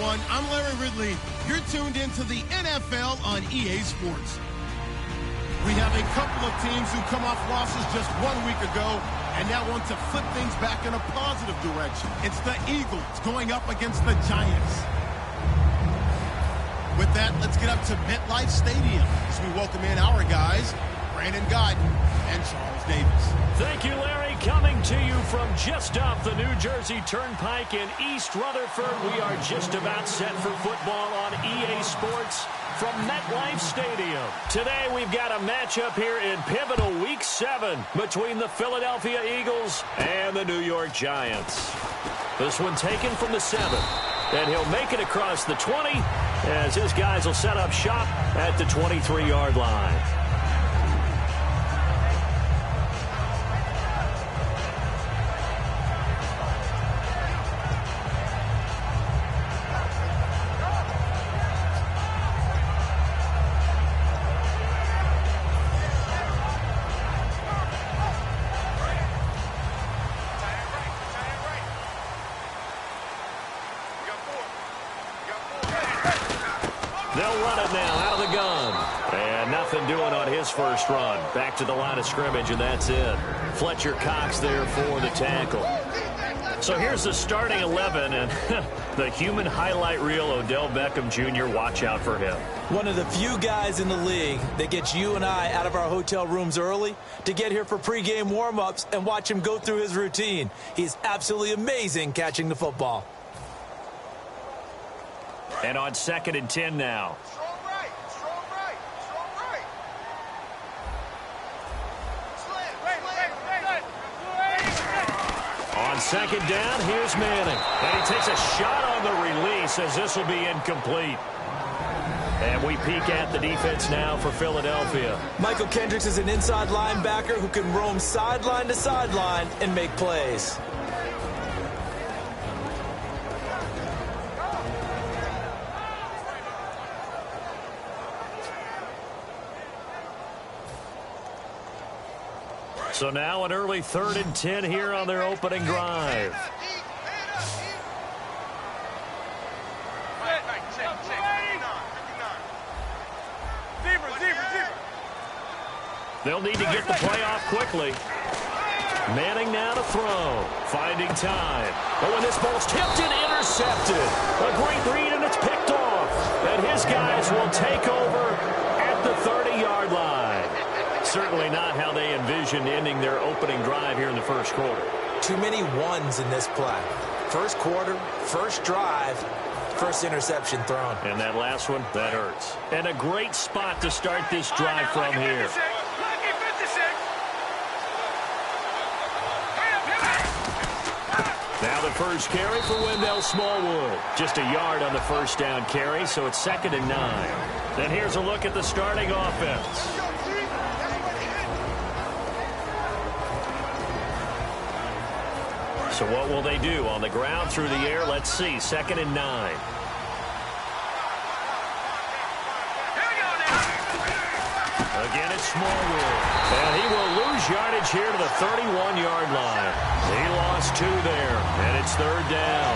everyone. I'm Larry Ridley. You're tuned into the NFL on EA Sports. We have a couple of teams who come off losses just 1 week ago and now want to flip things back in a positive direction. It's the Eagles going up against the Giants. With that, let's get up to MetLife Stadium as we welcome in our guys, Brandon Guyton and Charles Davis. Thank you, Larry. Coming to you from just off the New Jersey Turnpike in East Rutherford. We are just about set for football on EA Sports from MetLife Stadium. Today we've got a matchup here in pivotal Week 7 between the Philadelphia Eagles and the New York Giants. This one taken from the 7. And he'll make it across the 20 as his guys will set up shop at the 23-yard line. They'll run it now out of the gun. And nothing doing on his first run. Back to the line of scrimmage, and that's it. Fletcher Cox there for the tackle. So here's the starting 11, and the human highlight reel, Odell Beckham Jr., watch out for him. One of the few guys in the league that gets you and I out of our hotel rooms early to get here for pregame warm-ups and watch him go through his routine. He's absolutely amazing catching the football. And on 2nd and 10 now. Strong right, strong right, strong right. On 2nd down, here's Manning. And he takes a shot on the release as this will be incomplete. And we peek at the defense now for Philadelphia. Michael Kendricks is an inside linebacker who can roam sideline to sideline and make plays. So now an early 3rd and 10 here on their opening drive. They'll need to get the play off quickly. Manning now to throw. Finding time. Oh, and this ball's tipped and intercepted. A great read, and it's picked off. And his guys will take over at the 30-yard line. Certainly not how they envisioned ending their opening drive here in the first quarter. Too many ones in this play. First quarter, first drive, first interception thrown. And that last one, that hurts. And a great spot to start this drive from here. Now the first carry for Wendell Smallwood. Just a yard on the first down carry, so it's 2nd and 9. Then here's a look at the starting offense. So what will they do? On the ground, through the air, let's see. 2nd and 9. Again, it's Smallwood. And he will lose yardage here to the 31-yard line. He lost 2 there, and it's 3rd down.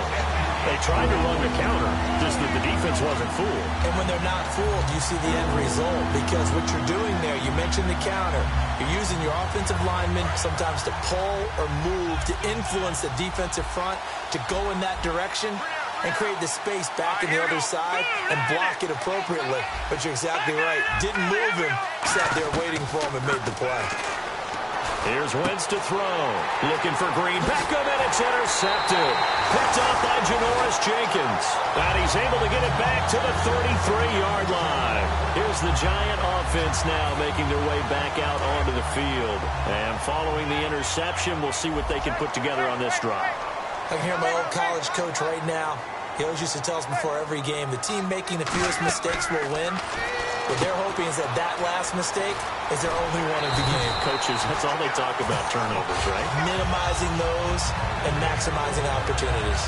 They tried to run the counter, just that the defense wasn't fooled. And when they're not fooled, you see the end result. Because what you're doing there, you mentioned the counter. You're using your offensive linemen sometimes to pull or move to influence the defensive front to go in that direction and create the space back in the other side and block it appropriately. But you're exactly right. Didn't move him, sat there waiting for him and made the play. Here's Wentz to throw. Looking for Green. Beckham, and it's intercepted. Picked off by Janoris Jenkins. And he's able to get it back to the 33-yard line. Here's the Giant offense now making their way back out onto the field. And following the interception, we'll see what they can put together on this drive. I can hear my old college coach right now. He always used to tell us before every game, the team making the fewest mistakes will win. What they're hoping is that that last mistake is their only one of the game. Coaches, that's all they talk about, turnovers, right? Minimizing those and maximizing opportunities.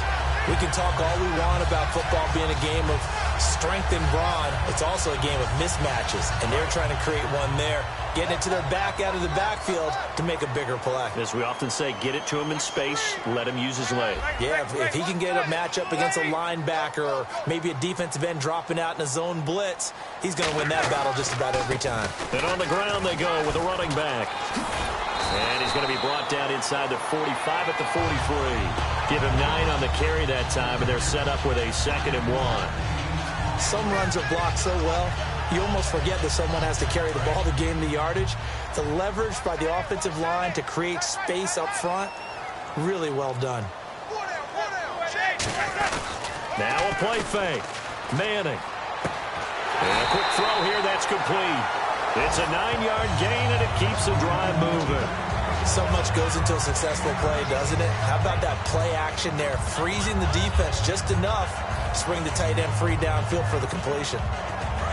We can talk all we want about football being a game of strength and brawn. It's also a game of mismatches, and they're trying to create one there, getting it to their back out of the backfield to make a bigger play. As we often say, get it to him in space, let him use his leg. Yeah, if he can get a matchup against a linebacker or maybe a defensive end dropping out in a zone blitz, he's going to win that battle just about every time. And on the ground they go with a running back. And he's going to be brought down inside the 45 at the 43. Give him 9 on the carry that time, and they're set up with a 2nd and 1. Some runs are blocked so well, you almost forget that someone has to carry the ball to gain the yardage. The leverage by the offensive line to create space up front, really well done. Now a play fake. Manning. And a quick throw here, that's complete. It's a 9-yard gain, and it keeps the drive moving. So much goes into a successful play, doesn't it? How about that play action there, freezing the defense just enough to bring the tight end free downfield for the completion.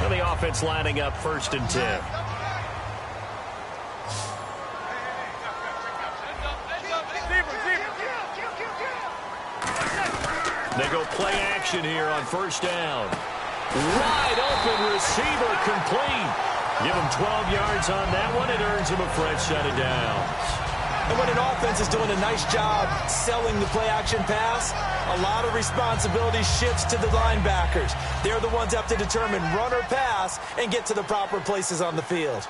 And the offense lining up 1st and 10. They go play action here on 1st down. Wide open receiver complete. Give him 12 yards on that one. It earns him a fresh set of downs. And when an offense is doing a nice job selling the play-action pass, a lot of responsibility shifts to the linebackers. They're the ones that have to determine run or pass and get to the proper places on the field.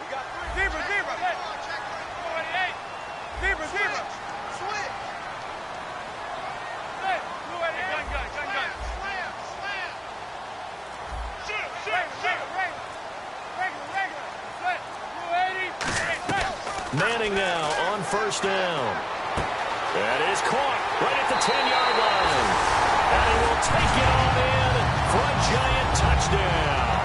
Manning now on 1st down. That is caught right at the 10-yard line. And he will take it on in for a giant touchdown.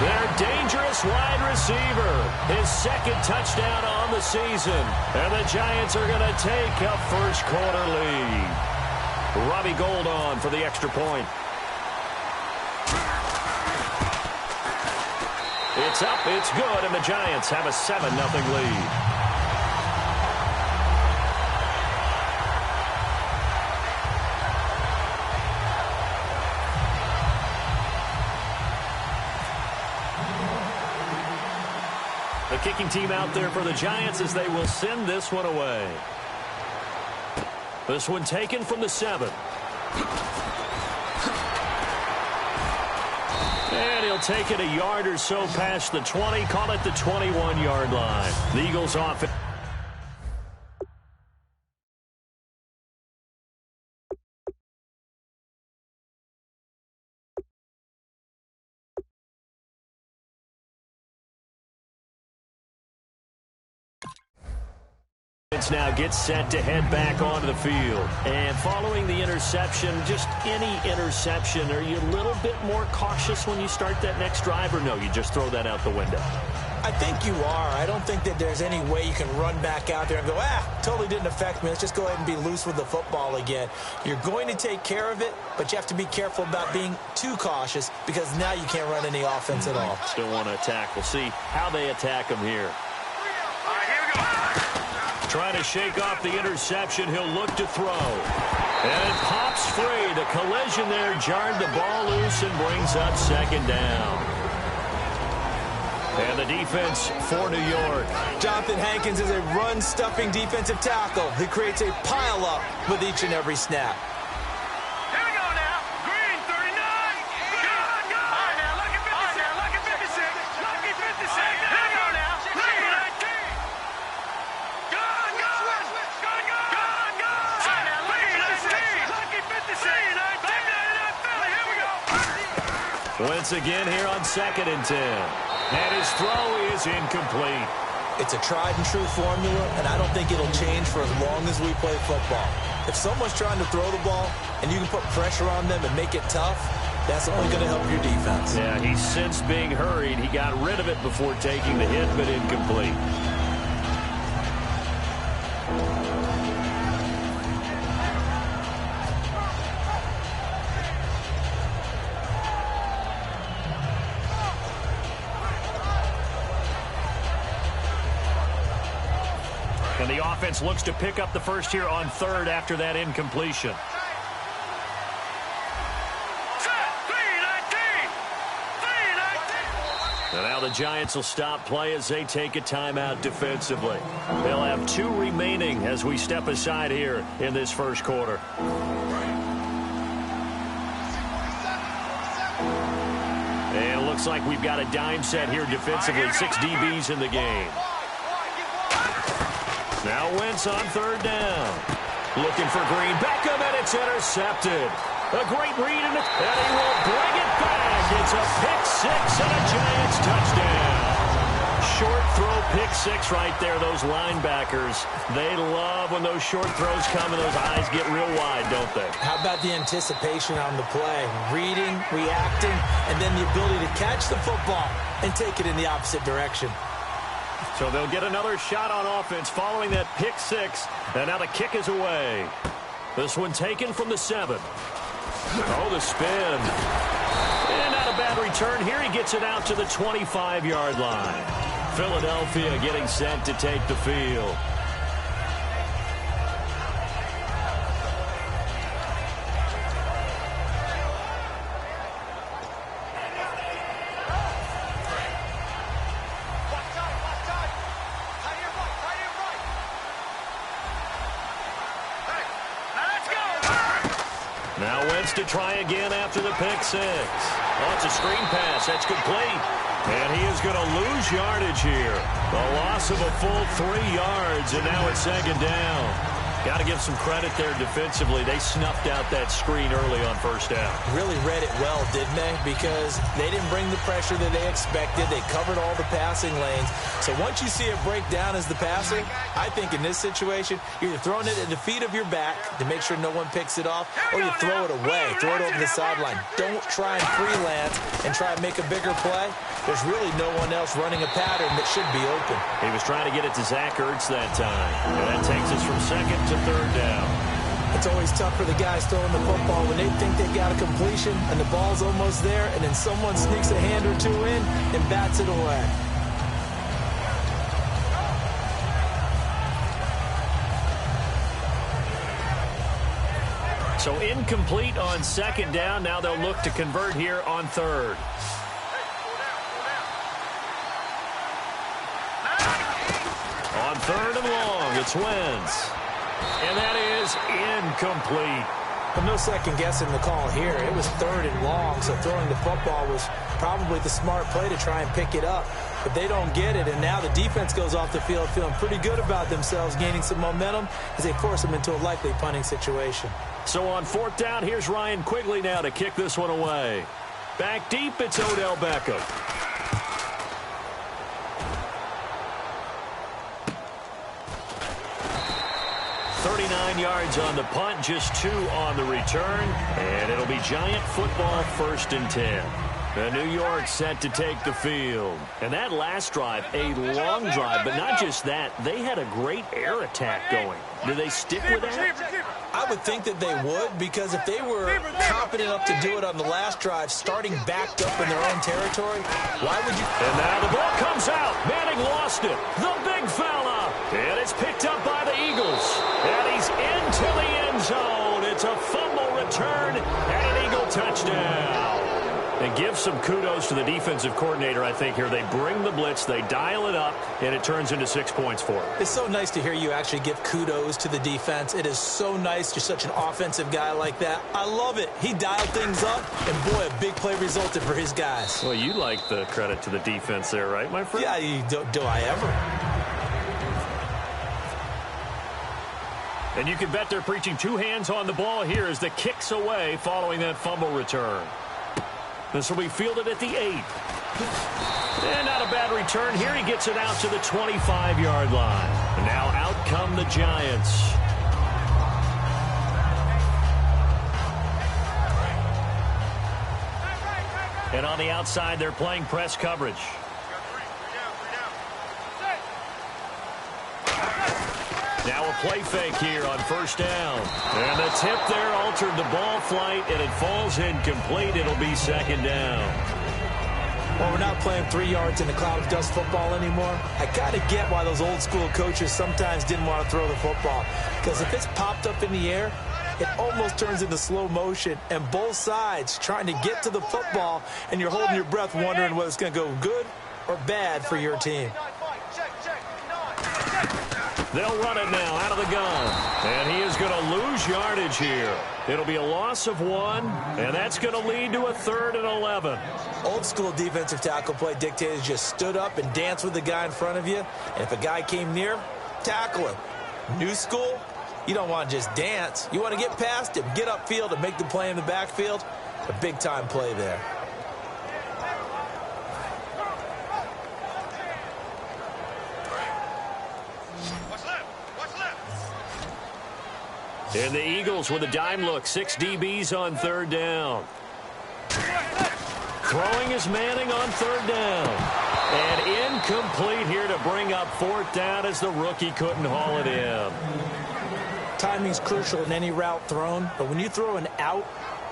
Their dangerous wide receiver, his 2nd touchdown on the season. And the Giants are going to take a first-quarter lead. Robbie Gould on for the extra point. It's up, it's good, and the Giants have a 7-0 lead. The kicking team out there for the Giants as they will send this one away. This one taken from the 7. And he'll take it a yard or so past the 20, call it the 21-yard line. The Eagles off it. Now gets set to head back onto the field. And following the interception, just any interception, are you a little bit more cautious when you start that next drive, or no, you just throw that out the window? I think you are. I don't think that there's any way you can run back out there and go, totally didn't affect me. Let's just go ahead and be loose with the football again. You're going to take care of it, but you have to be careful about being too cautious because now you can't run any offense at all. Still want to attack. We'll see how they attack him here. Trying to shake off the interception. He'll look to throw. And it pops free. The collision there jarred the ball loose and brings up 2nd down. And the defense for New York. Jonathan Hankins is a run-stuffing defensive tackle. He creates a pile-up with each and every snap. Here we go now. Green, 39. Good, good. All right, now, lucky 56. Lucky 56. Lucky 56. Here we go now. Green, 19. Good, good. Good, good. Good, good. All right, now, lucky 56. Lucky 56. Philly, here we go. Once again here on 2nd and 10. And his throw is incomplete. It's a tried-and-true formula, and I don't think it'll change for as long as we play football. If someone's trying to throw the ball and you can put pressure on them and make it tough, that's only going to help your defense. Yeah, he's since being hurried. He got rid of it before taking the hit, but incomplete. And the offense looks to pick up the first here on 3rd after that incompletion. And now the Giants will stop play as they take a timeout defensively. They'll have 2 remaining as we step aside here in this first quarter. And it looks like we've got a dime set here defensively. 6 DBs in the game. Now Wentz on 3rd down. Looking for Green. Beckham, and it's intercepted. A great read, and he will bring it back. It's a pick 6 and a Giants touchdown. Short throw pick 6 right there. Those linebackers, they love when those short throws come and those eyes get real wide, don't they? How about the anticipation on the play? Reading, reacting, and then the ability to catch the football and take it in the opposite direction. So they'll get another shot on offense following that pick 6, and now the kick is away. This one taken from the 7. Oh, the spin. And not a bad return here. He gets it out to the 25-yard line. Philadelphia getting set to take the field. Now Wentz to try again after the pick 6. Oh, it's a screen pass. That's complete. And he is going to lose yardage here. A loss of a full 3 yards, and now it's 2nd down. Got to give some credit there defensively. They snuffed out that screen early on 1st down. Really read it well, didn't they? Because they didn't bring the pressure that they expected. They covered all the passing lanes. So once you see it break down as the passer, I think in this situation, you're either throwing it at the feet of your back to make sure no one picks it off, or you throw it away, throw it over the sideline. Don't try and freelance and try and make a bigger play. There's really no one else running a pattern that should be open. He was trying to get it to Zach Ertz that time. And that takes us from 2nd to 3rd down. It's always tough for the guys throwing the football when they think they've got a completion and the ball's almost there, and then someone sneaks a hand or 2 in and bats it away. So incomplete on 2nd down. Now they'll look to convert here on 3rd. On 3rd and long, it's Wentz. And that is incomplete. But no second guessing the call here. It was 3rd and long, so throwing the football was probably the smart play to try and pick it up. But they don't get it, and now the defense goes off the field feeling pretty good about themselves, gaining some momentum as they force them into a likely punting situation. So on 4th down, here's Ryan Quigley now to kick this one away. Back deep, it's Odell Beckham. 39 yards on the punt, just 2 on the return, and it'll be Giant football 1st and 10. The New York set to take the field. And that last drive, a long drive, but not just that, they had a great air attack going. Do they stick with that? I would think that they would, because if they were confident enough to do it on the last drive, starting backed up in their own territory, why would you? And now the ball comes out. Manning lost it. The big fella. And it's picked up by the Eagles. And he's into the end zone. It's a fumble return and an Eagle touchdown. And give some kudos to the defensive coordinator, I think, here. They bring the blitz, they dial it up, and it turns into 6 points for them. It's so nice to hear you actually give kudos to the defense. It is so nice. You're such an offensive guy like that. I love it. He dialed things up, and boy, a big play resulted for his guys. Well, you like the credit to the defense there, right, my friend? Yeah, do I ever? And you can bet they're preaching 2 hands on the ball here as the kick's away following that fumble return. This will be fielded at the 8. And not a bad return here. He gets it out to the 25-yard line. And now out come the Giants. And on the outside, they're playing press coverage. Now a play fake here on 1st down. And the tip there altered the ball flight, and it falls incomplete. It'll be 2nd down. Well, we're not playing 3 yards in a cloud of dust football anymore. I got to get why those old school coaches sometimes didn't want to throw the football. Because if it's popped up in the air, it almost turns into slow motion, and both sides trying to get to the football, and you're holding your breath wondering whether it's going to go good or bad for your team. They'll run it now out of the gun. And he is going to lose yardage here. It'll be a loss of 1, and that's going to lead to a 3rd and 11. Old school defensive tackle play dictated just stood up and danced with the guy in front of you. And if a guy came near, tackle him. New school, you don't want to just dance. You want to get past him, get upfield, and make the play in the backfield. A big-time play there. And the Eagles with a dime look. 6 DBs on 3rd down. Throwing is Manning on 3rd down. And incomplete here to bring up 4th down as the rookie couldn't haul it in. Timing's crucial in any route thrown, but when you throw an out,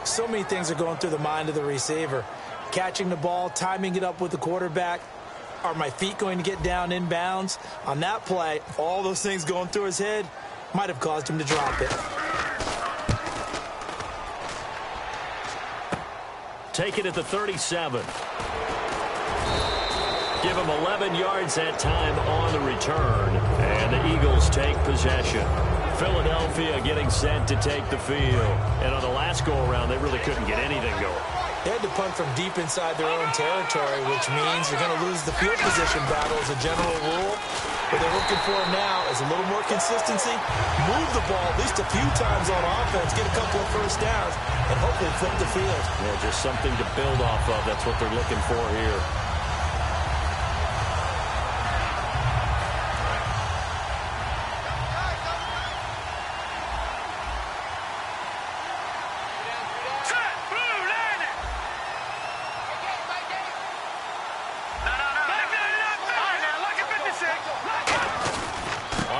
so many things are going through the mind of the receiver. Catching the ball, timing it up with the quarterback. Are my feet going to get down in bounds? On that play, all those things going through his head might have caused him to drop it. Take it at the 37. Give him 11 yards that time on the return. And the Eagles take possession. Philadelphia getting set to take the field. And on the last go-around, they really couldn't get anything going. They had to punt from deep inside their own territory, which means you're going to lose the field position battle as a general rule. What they're looking for now is a little more consistency, move the ball at least a few times on offense, get a couple of first downs, and hopefully flip the field. Yeah, just something to build off of. That's what they're looking for here.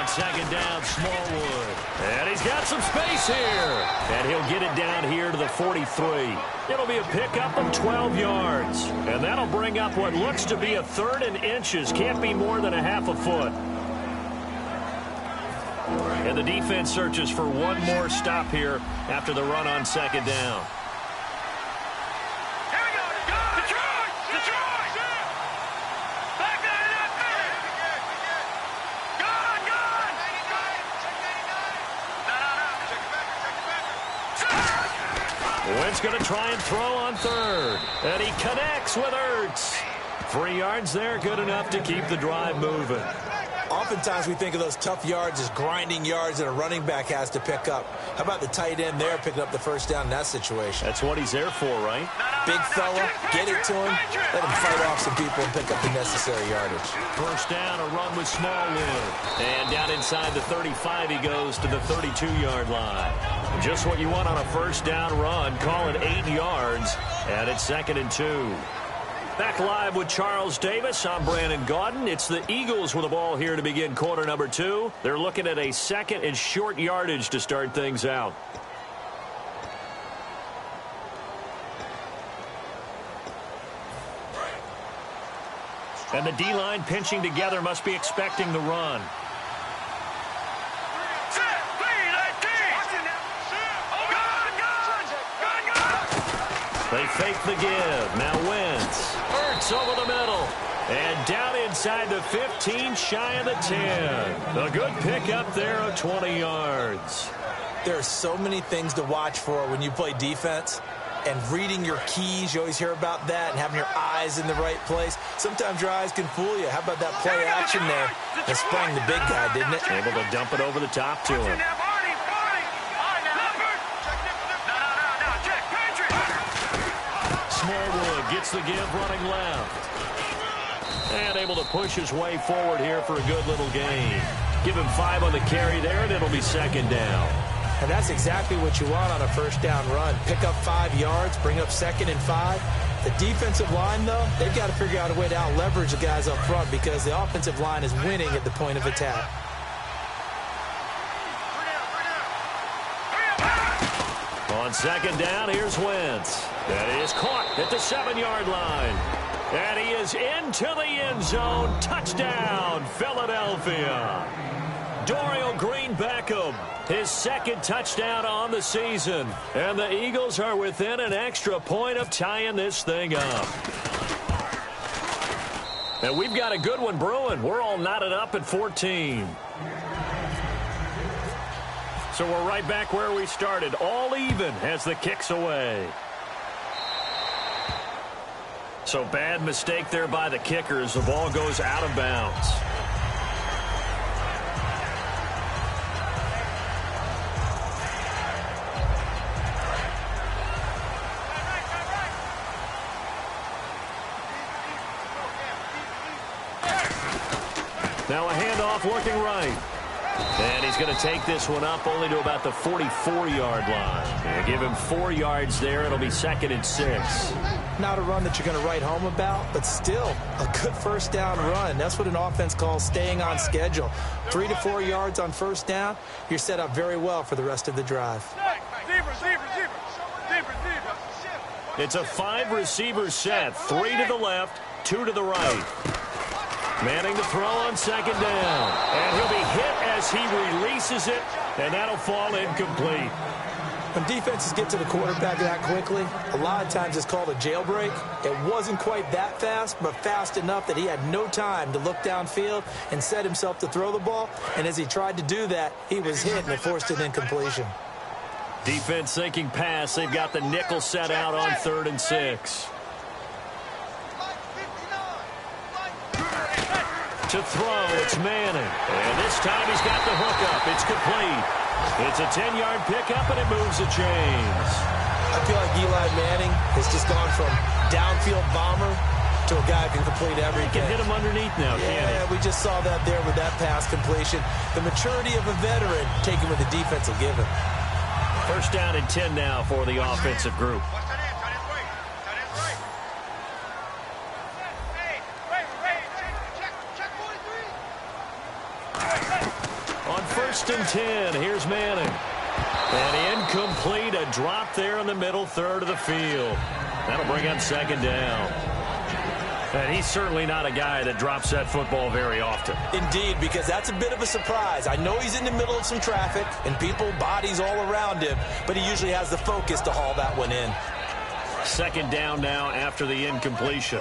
Second down, Smallwood. And he's got some space here. And he'll get it down here to the 43. It'll be a pickup of 12 yards. And that'll bring up what looks to be a 3rd and inches. Can't be more than a half a foot. And the defense searches for one more stop here after the run on 2nd down. Wentz going to try and throw on 3rd. And he connects with Ertz. 3 yards there, good enough to keep the drive moving. Oftentimes we think of those tough yards as grinding yards that a running back has to pick up. How about the tight end there picking up the first down in that situation? That's what he's there for, right? Big fella, get it to him, let him fight off some people and pick up the necessary yardage. First down, a run with Smallwood. And down inside the 35, he goes to the 32-yard line. Just what you want on a first down run. Call it 8 yards, and it's 2nd and 2. Back live with Charles Davis. I'm Brandon Gaudin. It's the Eagles with the ball here to begin quarter number 2. They're looking at a 2nd and short yardage to start things out. And the D-line pinching together, must be expecting the run. They fake the give. Now Wentz. Ertz over the middle. And down inside the 15, shy of the 10. A good pickup there of 20 yards. There are so many things to watch for when you play defense. And reading your keys, you always hear about that, and having your eyes in the right place. Sometimes your eyes can fool you. How about that play action there? It sprang the big guy, didn't it? Able to dump it over the top to him. Smallwood gets the give running left. And able to push his way forward here for a good little gain. Give him 5 on the carry there, and it'll be 2nd down. And that's exactly what you want on a first down run. Pick up 5 yards, bring up 2nd and 5. The defensive line, though, they've got to figure out a way to out-leverage the guys up front because the offensive line is winning at the point of attack. On 2nd down, here's Wentz. That is caught at the 7-yard line. And he is into the end zone. Touchdown, Philadelphia. Dorial Green-Beckham, his second touchdown on the season. And the Eagles are within an extra point of tying this thing up. And we've got a good one brewing. We're all knotted up at 14. So we're right back where we started, all even as the kick's away. So bad mistake there by the kickers. The ball goes out of bounds. Now a handoff looking right. And he's going to take this one up only to about the 44-yard line. And give him 4 yards there. It'll be 2nd and 6. Not a run that you're going to write home about, but still a good first down run. That's what an offense calls staying on schedule. 3 to 4 yards on first down. You're set up very well for the rest of the drive. It's a 5-receiver set. 3 to the left, 2 to the right. Manning to throw on 2nd down. And he'll be hit as he releases it, and that'll fall incomplete. When defenses get to the quarterback that quickly, a lot of times it's called a jailbreak. It wasn't quite that fast, but fast enough that he had no time to look downfield and set himself to throw the ball. And as he tried to do that, he was hit and it forced an incompletion. Defense thinking pass. They've got the nickel set out on 3rd and 6. To throw, it's Manning. And this time he's got the hook up. It's complete. It's a 10-yard pickup, and it moves the chains. I feel like Eli Manning has just gone from downfield bomber to a guy who can complete everything. He can hit him underneath now, can't he? Yeah, we just saw that there with that pass completion. The maturity of a veteran taken with the defense will give him. 1st down and 10 now for the offensive group. On 1st and 10, here's Manning. And incomplete, a drop there in the middle third of the field. That'll bring up 2nd down. And he's certainly not a guy that drops that football very often. Indeed, because that's a bit of a surprise. I know he's in the middle of some traffic and people, bodies all around him, but he usually has the focus to haul that one in. 2nd down now after the incompletion.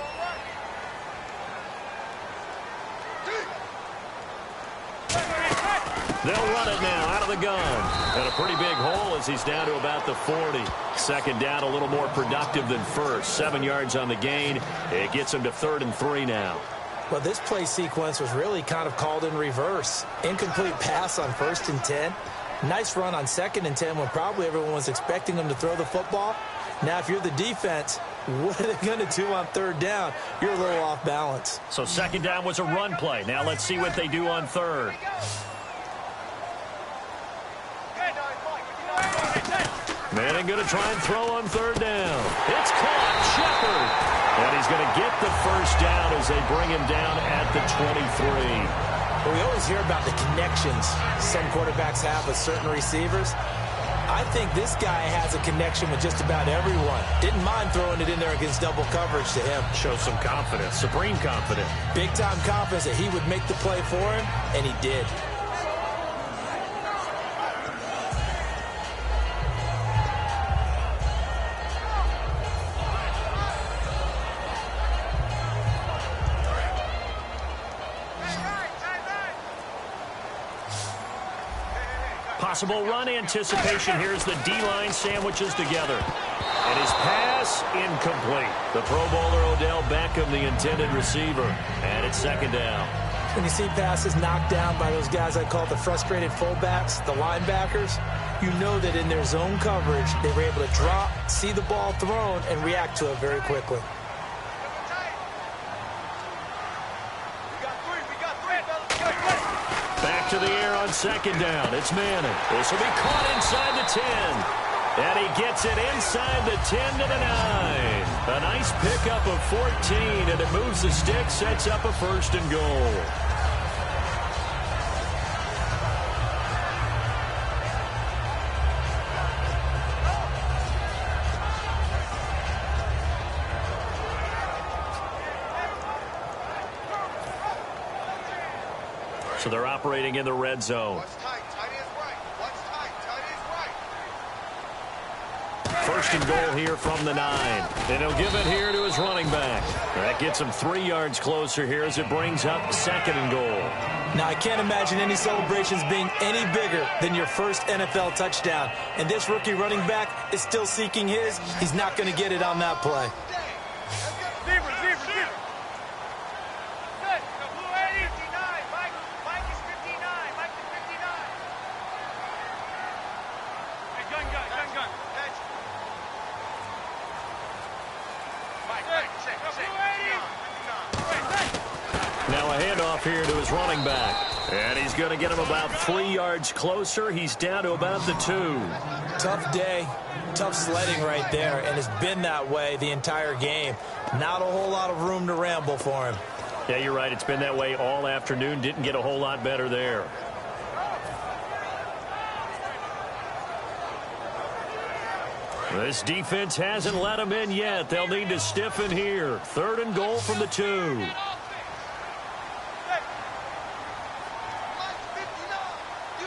They'll run it now out of the gun. And a pretty big hole as he's down to about the 40. 2nd down, a little more productive than first. 7 yards on the gain. It gets him to 3rd and 3 now. Well, this play sequence was really kind of called in reverse. Incomplete pass on 1st and 10. Nice run on 2nd and 10 when probably everyone was expecting him to throw the football. Now, if you're the defense, what are they going to do on 3rd down? You're a little off balance. So 2nd down was a run play. Now let's see what they do on 3rd. Manning going to try and throw on 3rd down. It's caught. Shepard. And he's going to get the 1st down as they bring him down at the 23. Well, we always hear about the connections some quarterbacks have with certain receivers. I think this guy has a connection with just about everyone. Didn't mind throwing it in there against double coverage to him. Shows some confidence, supreme confidence. Big-time confidence that he would make the play for him, and he did. Possible run anticipation. Here's the D-line sandwiches together. And his pass incomplete. The Pro Bowler Odell Beckham, the intended receiver. And it's 2nd down. When you see passes knocked down by those guys I call the frustrated fullbacks, the linebackers, you know that in their zone coverage, they were able to drop, see the ball thrown, and react to it very quickly. Back to the air on 2nd down. It's Manning. This will be caught inside the 10. And he gets it inside the 10 to the 9. A nice pickup of 14, and it moves the stick, sets up a 1st and goal. So they're operating in the red zone. First and goal here from the 9. And he'll give it here to his running back. That gets him 3 yards closer here as it brings up 2nd and goal. Now, I can't imagine any celebrations being any bigger than your first NFL touchdown. And this rookie running back is still seeking his. He's not going to get it on that play. Now a handoff here to his running back. And he's going to get him about 3 yards closer. He's down to about the 2. Tough day, tough sledding right there, and it's been that way the entire game. Not a whole lot of room to ramble for him. Yeah, you're right. It's been that way all afternoon. Didn't get a whole lot better there. This defense hasn't let him in yet. They'll need to stiffen here. 3rd and goal from the 2.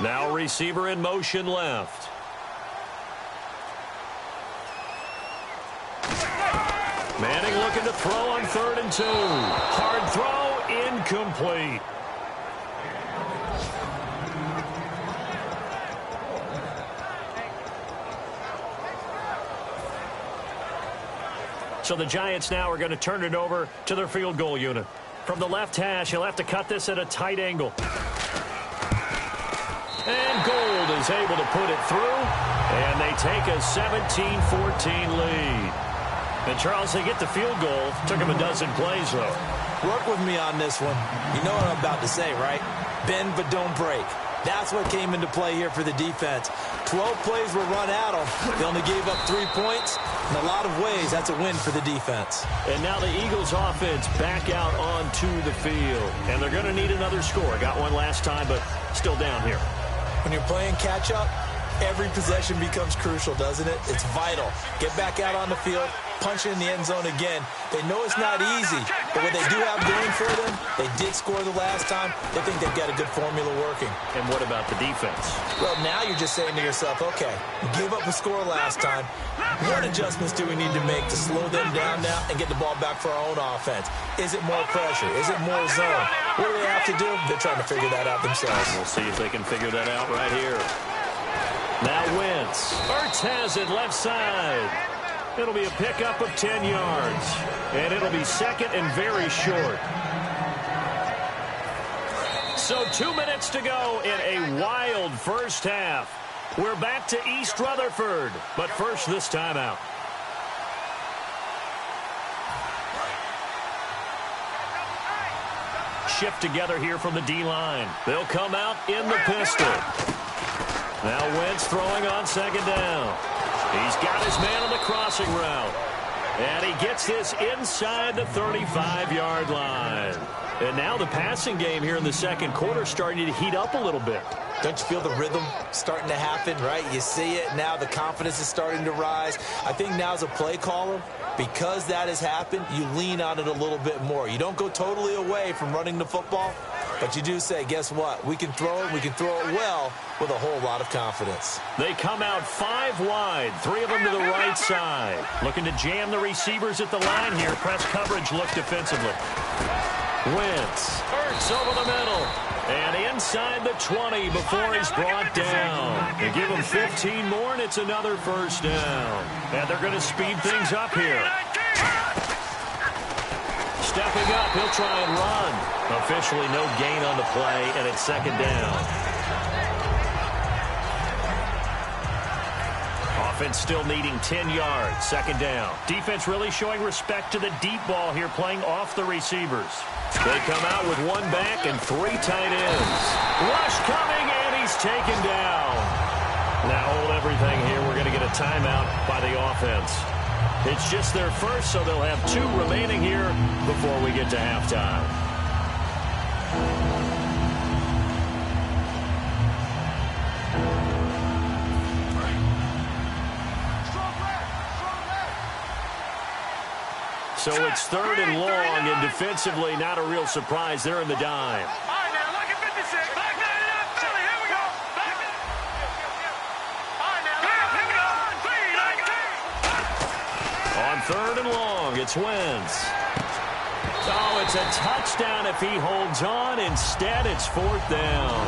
Now receiver in motion left. Manning looking to throw on 3rd and 2. Hard throw, incomplete. So the Giants now are going to turn it over to their field goal unit. From the left hash, he'll have to cut this at a tight angle. And Gold is able to put it through, and they take a 17-14 lead. And, Charles, they get the field goal. Took him a dozen plays, though. Work with me on this one. You know what I'm about to say, right? Bend but don't break. That's what came into play here for the defense. 12 plays were run at them. They only gave up 3 points. In a lot of ways, that's a win for the defense. And now the Eagles offense back out onto the field. And they're going to need another score. Got one last time, but still down here. When you're playing catch-up, every possession becomes crucial, doesn't it? It's vital. Get back out on the field, punch in the end zone again. They know it's not easy, but what they do have going for them, they did score the last time. They think they've got a good formula working. And what about the defense? Well, now you're just saying to yourself, okay, we gave up a score last time. What adjustments do we need to make to slow them down now and get the ball back for our own offense? Is it more pressure? Is it more zone? What do they have to do? They're trying to figure that out themselves. We'll see if they can figure that out right here. Now Wentz. Ertz has it left side. It'll be a pickup of 10 yards. And it'll be 2nd and very short. So 2 minutes to go in a wild first half. We're back to East Rutherford. But first, this timeout. Shift together here from the D-line. They'll come out in the pistol. Now Wentz throwing on 2nd down. He's got his man on the crossing route. And he gets this inside the 35-yard line. And now the passing game here in the second quarter starting to heat up a little bit. Don't you feel the rhythm starting to happen, right? You see it now. The confidence is starting to rise. I think now as a play caller, because that has happened, you lean on it a little bit more. You don't go totally away from running the football, but you do say, guess what? We can throw it. We can throw it well with a whole lot of confidence. They come out 5 wide, 3 of them to the right side. Looking to jam the receivers at the line here. Press coverage look defensively. Wentz. Ertz over the middle. And inside the 20 before he's brought down. They give him 15 more, and it's another first down. And they're going to speed things up here. Stepping up, he'll try and run. Officially no gain on the play, and it's 2nd down. Offense still needing 10 yards. 2nd down. Defense really showing respect to the deep ball here, playing off the receivers. They come out with 1 back and 3 tight ends. Rush coming, and he's taken down. Now hold everything here. We're going to get a timeout by the offense. It's just their first, so they'll have 2 remaining here before we get to halftime. So it's 3rd and long, and defensively not a real surprise. They're in the dime. All right, now, look at 56. On 3rd and long, it's Wentz. Oh, it's a touchdown if he holds on. Instead, it's 4th down.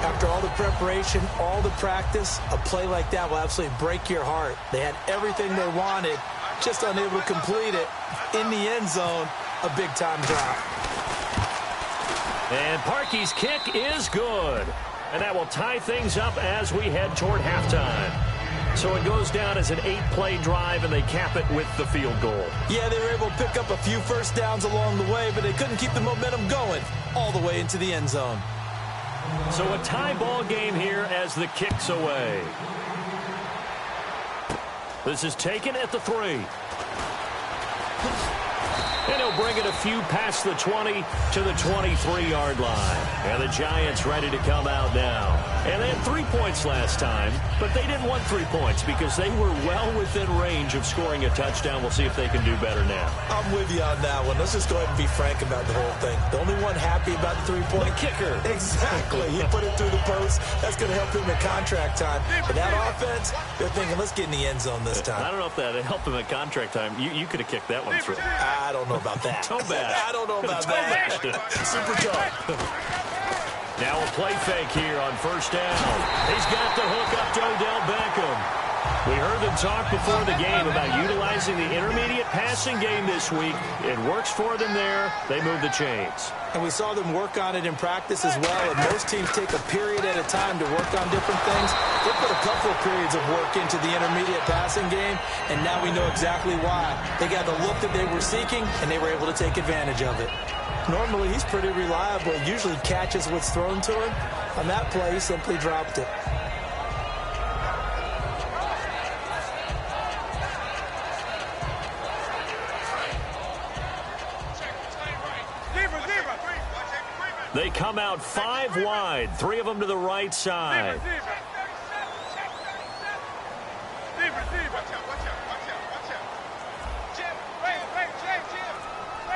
After all the preparation, all the practice, a play like that will absolutely break your heart. They had everything they wanted, just unable to complete it. In the end zone, a big-time drop. And Parkey's kick is good. And that will tie things up as we head toward halftime. So it goes down as an 8-play drive, and they cap it with the field goal. Yeah, they were able to pick up a few first downs along the way, but they couldn't keep the momentum going all the way into the end zone. So a tie ball game here as the kick's away. This is taken at the 3. And he'll bring it a few past the 20 to the 23-yard line. And the Giants ready to come out now. And they had 3 points last time, but they didn't want 3 points because they were well within range of scoring a touchdown. We'll see if they can do better now. I'm with you on that one. Let's just go ahead and be frank about the whole thing. The only one happy about the 3-point? The kicker. Exactly. He put it through the post. That's going to help him in contract time. But that offense, they're thinking, let's get in the end zone this time. I don't know if that helped him at contract time. You could have kicked that one through. I don't know about that. Toe bash. I don't know about that. Super tough. Now a play fake here on 1st down. He's got the hook up to Odell Beckham. We heard them talk before the game about utilizing the intermediate passing game this week. It works for them there. They move the chains. And we saw them work on it in practice as well. And most teams take a period at a time to work on different things. They put a couple of periods of work into the intermediate passing game, and now we know exactly why. They got the look that they were seeking, and they were able to take advantage of it. Normally, he's pretty reliable. Usually catches what's thrown to him. On that play, he simply dropped it. They come out 5 wide, 3 of them to the right side.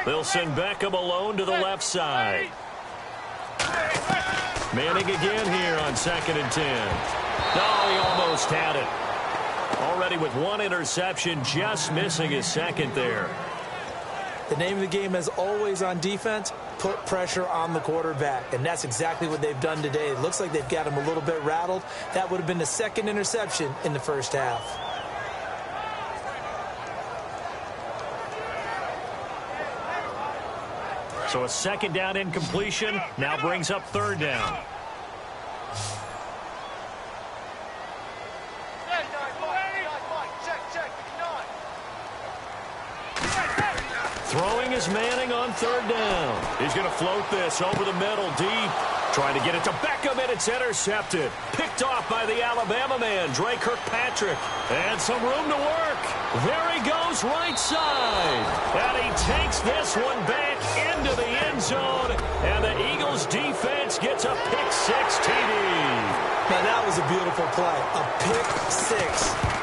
They'll send Beckham alone to the left side. Manning again here on 2nd and 10. Oh, he almost had it. Already with 1 interception, just missing his 2nd there. The name of the game, as always on defense, put pressure on the quarterback. And that's exactly what they've done today. It looks like they've got him a little bit rattled. That would have been the 2nd interception in the first half. So a 2nd down incompletion now brings up 3rd down. Throwing is Manning on 3rd down. He's going to float this over the middle deep. Trying to get it to Beckham, and it's intercepted. Picked off by the Alabama man, Dre Kirkpatrick. And some room to work. There he goes, right side. And he takes this one back into the end zone. And the Eagles defense gets a pick-6 TD. Now, that was a beautiful play. A pick-6.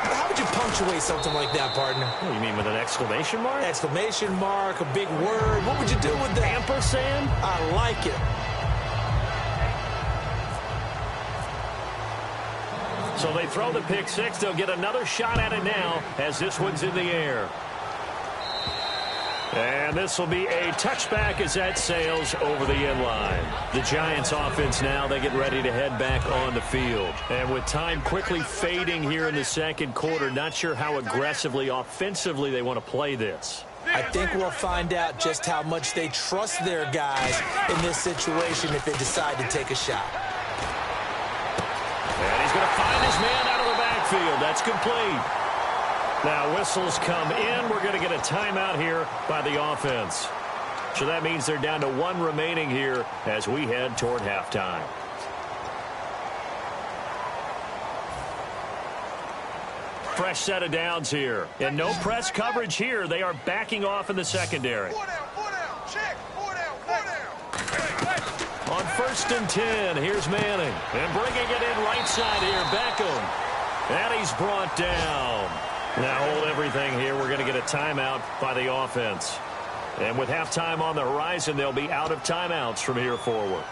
How would you punctuate something like that, partner? What do you mean, with an exclamation mark? Exclamation mark, a big word. What would you do with that? Ampersand? I like it. So they throw the pick-6. They'll get another shot at it now as this one's in the air. And this will be a touchback as that sails over the end line. The Giants offense now, they get ready to head back on the field. And with time quickly fading here in the 2nd quarter, not sure how aggressively, offensively they want to play this. I think we'll find out just how much they trust their guys in this situation if they decide to take a shot. And he's going to find his man out of the backfield. That's complete. Now whistles come in. We're going to get a timeout here by the offense. So that means they're down to 1 remaining here as we head toward halftime. Fresh set of downs here. And no press coverage here. They are backing off in the secondary. 4 down, 4 down, check, 4 down, 4 down. On 1st and 10, here's Manning. And bringing it in right side here, Beckham. And he's brought down. Now hold everything here. We're going to get a timeout by the offense. And with halftime on the horizon, they'll be out of timeouts from here forward.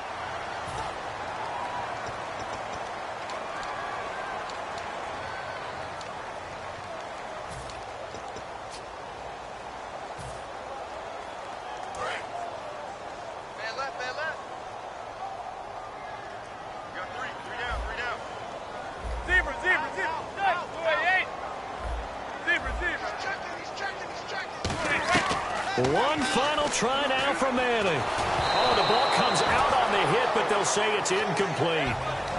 One final try now from Manning. Oh, the ball comes out on the hit, but they'll say it's incomplete.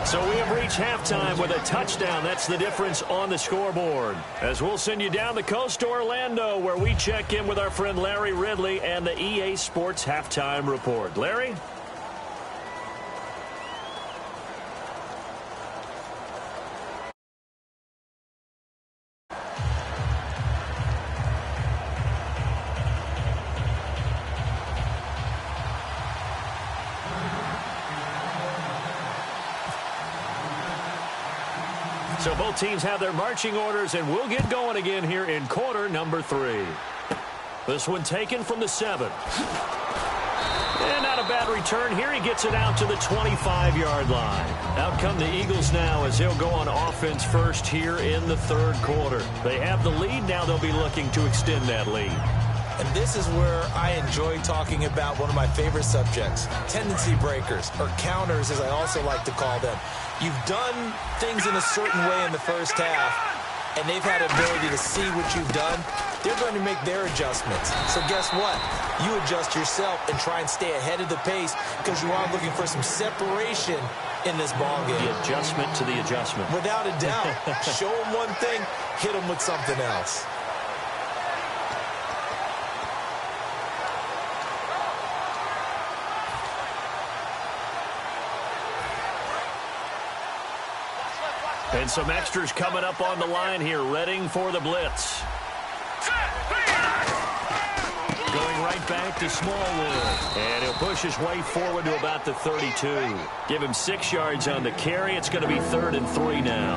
So we have reached halftime with a touchdown. That's the difference on the scoreboard. As we'll send you down the coast to Orlando, where we check in with our friend Larry Ridley and the EA Sports Halftime Report. Larry? So both teams have their marching orders, and we'll get going again here in quarter number 3. This one taken from the 7. And not a bad return here. He gets it out to the 25-yard line. Out come the Eagles now as they'll go on offense first here in the third quarter. They have the lead. Now they'll be looking to extend that lead. And this is where I enjoy talking about one of my favorite subjects, tendency breakers, or counters as I also like to call them. You've done things in a certain way in the first half, and they've had the ability to see what you've done. They're going to make their adjustments. So guess what? You adjust yourself and try and stay ahead of the pace because you are looking for some separation in this ball game. The adjustment to the adjustment. Without a doubt. Show them one thing, hit them with something else. And some extras coming up on the line here, readying for the blitz. Going right back to Smallwood. And he'll push his way forward to about the 32. Give him 6 yards on the carry. It's going to be 3rd and 3 now.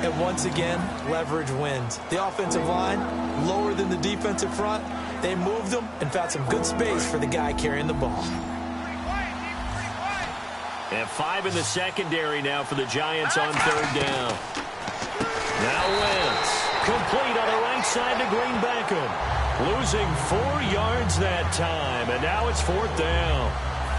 And once again, leverage wins. The offensive line, lower than the defensive front. They moved them and found some good space for the guy carrying the ball. And 5 in the secondary now for the Giants on 3rd down. Now Wentz. Complete on the right side to Green Beckham. Losing 4 yards that time. And now it's 4th down.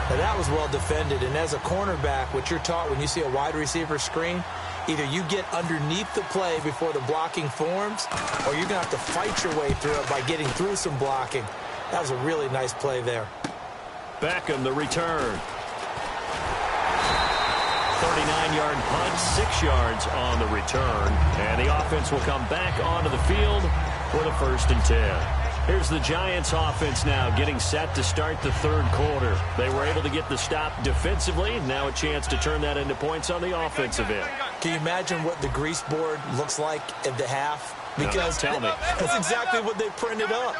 Now that was well defended. And as a cornerback, what you're taught when you see a wide receiver screen, either you get underneath the play before the blocking forms, or you're going to have to fight your way through it by getting through some blocking. That was a really nice play there. Beckham, the return. 39-yard punt, 6 yards on the return. And the offense will come back onto the field for the 1st and 10. Here's the Giants offense now getting set to start the third quarter. They were able to get the stop defensively. Now a chance to turn that into points on the offensive end. Can you imagine what the grease board looks like at the half? Because no, tell me. That's exactly what they printed up.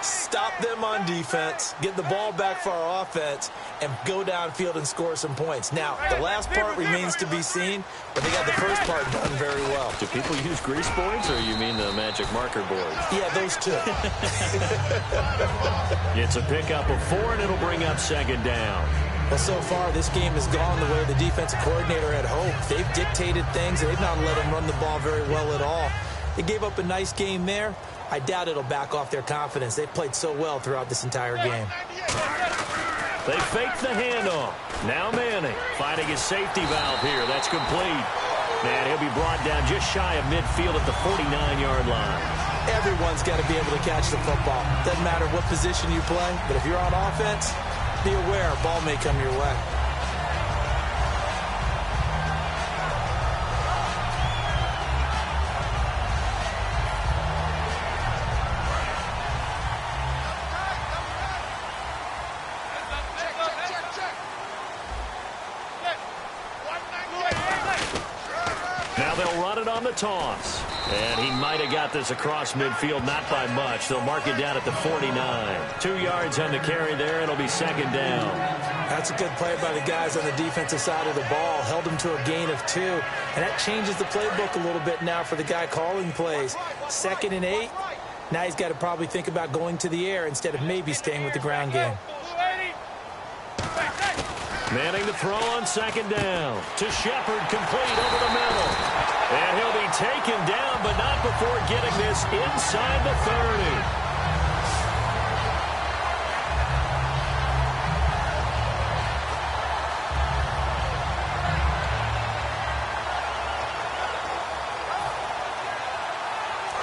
Stop them on defense, get the ball back for our offense, and go downfield and score some points. Now, the last part remains to be seen, but they got the first part done very well. Do people use grease boards, or you mean the magic marker boards? Yeah, those two. It's a pickup of 4, and it'll bring up 2nd down. Well, so far, this game has gone the way the defensive coordinator had hoped. They've dictated things, and they've not let them run the ball very well at all. They gave up a nice game there. I doubt it'll back off their confidence. They've played so well throughout this entire game. They fake the handoff. Now Manning finding his safety valve here. That's complete. And he'll be brought down just shy of midfield at the 49-yard line. Everyone's got to be able to catch the football. Doesn't matter what position you play, but if you're on offense, be aware a ball may come your way. Now they'll run it on the toss. And he might have got this across midfield, not by much. They'll mark it down at the 49. 2 yards on the carry there. It'll be 2nd down. That's a good play by the guys on the defensive side of the ball. Held him to a gain of 2. And that changes the playbook a little bit now for the guy calling plays. 2nd and 8. Now he's got to probably think about going to the air instead of maybe staying with the ground game. Manning to throw on 2nd down. To Shepard, complete over the middle. And he'll be taken down, but not before getting this inside the 30.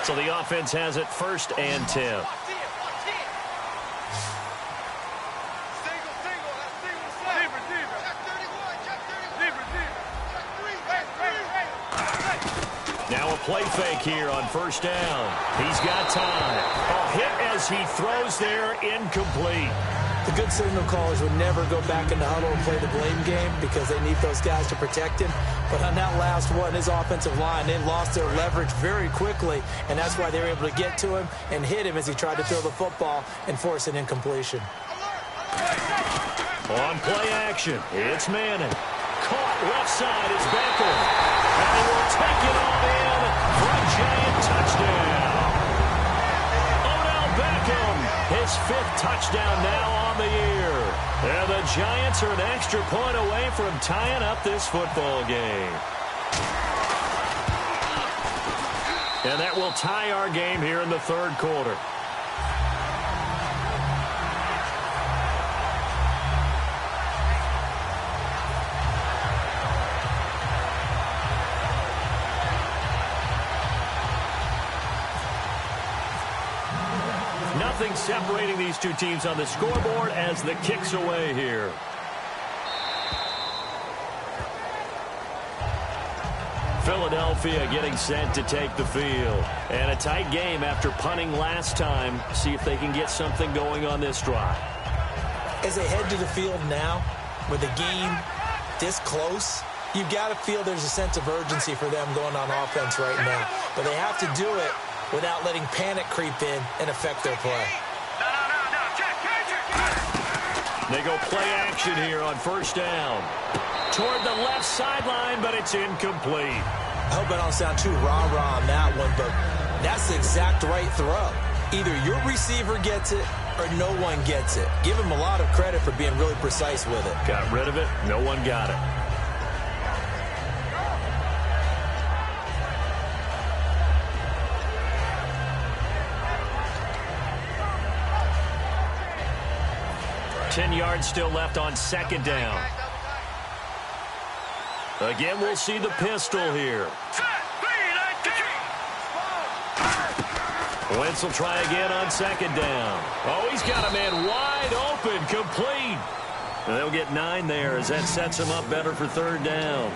So the offense has it 1st and 10. play fake here on first down. He's got time. A hit as he throws there, incomplete. The good signal callers would never go back in the huddle and play the blame game because they need those guys to protect him. But on that last one, his offensive line, they lost their leverage very quickly, and that's why they were able to get to him and hit him as he tried to throw the football and force an incompletion. On play action, it's Manning. Caught left side is Beckham. And he will take it all in for a giant touchdown. Odell Beckham, his 5th touchdown now on the year. And the Giants are an extra point away from tying up this football game. And that will tie our game here in the 3rd quarter. Nothing separating these two teams on the scoreboard as the kick's away here. Philadelphia getting set to take the field. And a tight game after punting last time. See if they can get something going on this drive. As they head to the field now, with the game this close, you've got to feel there's a sense of urgency for them going on offense right now. But they have to do it without letting panic creep in and affect their play. They go play action here on first down. Toward the left sideline, but it's incomplete. I hope I don't sound too rah-rah on that one, but that's the exact right throw. Either your receiver gets it or no one gets it. Give him a lot of credit for being really precise with it. Got rid of it. No one got it. Yards still left on second down. Again, we'll see the pistol here. Wentz will try again on second down. Oh, he's got a man wide open, complete. And they'll get 9 there as that sets him up better for 3rd down.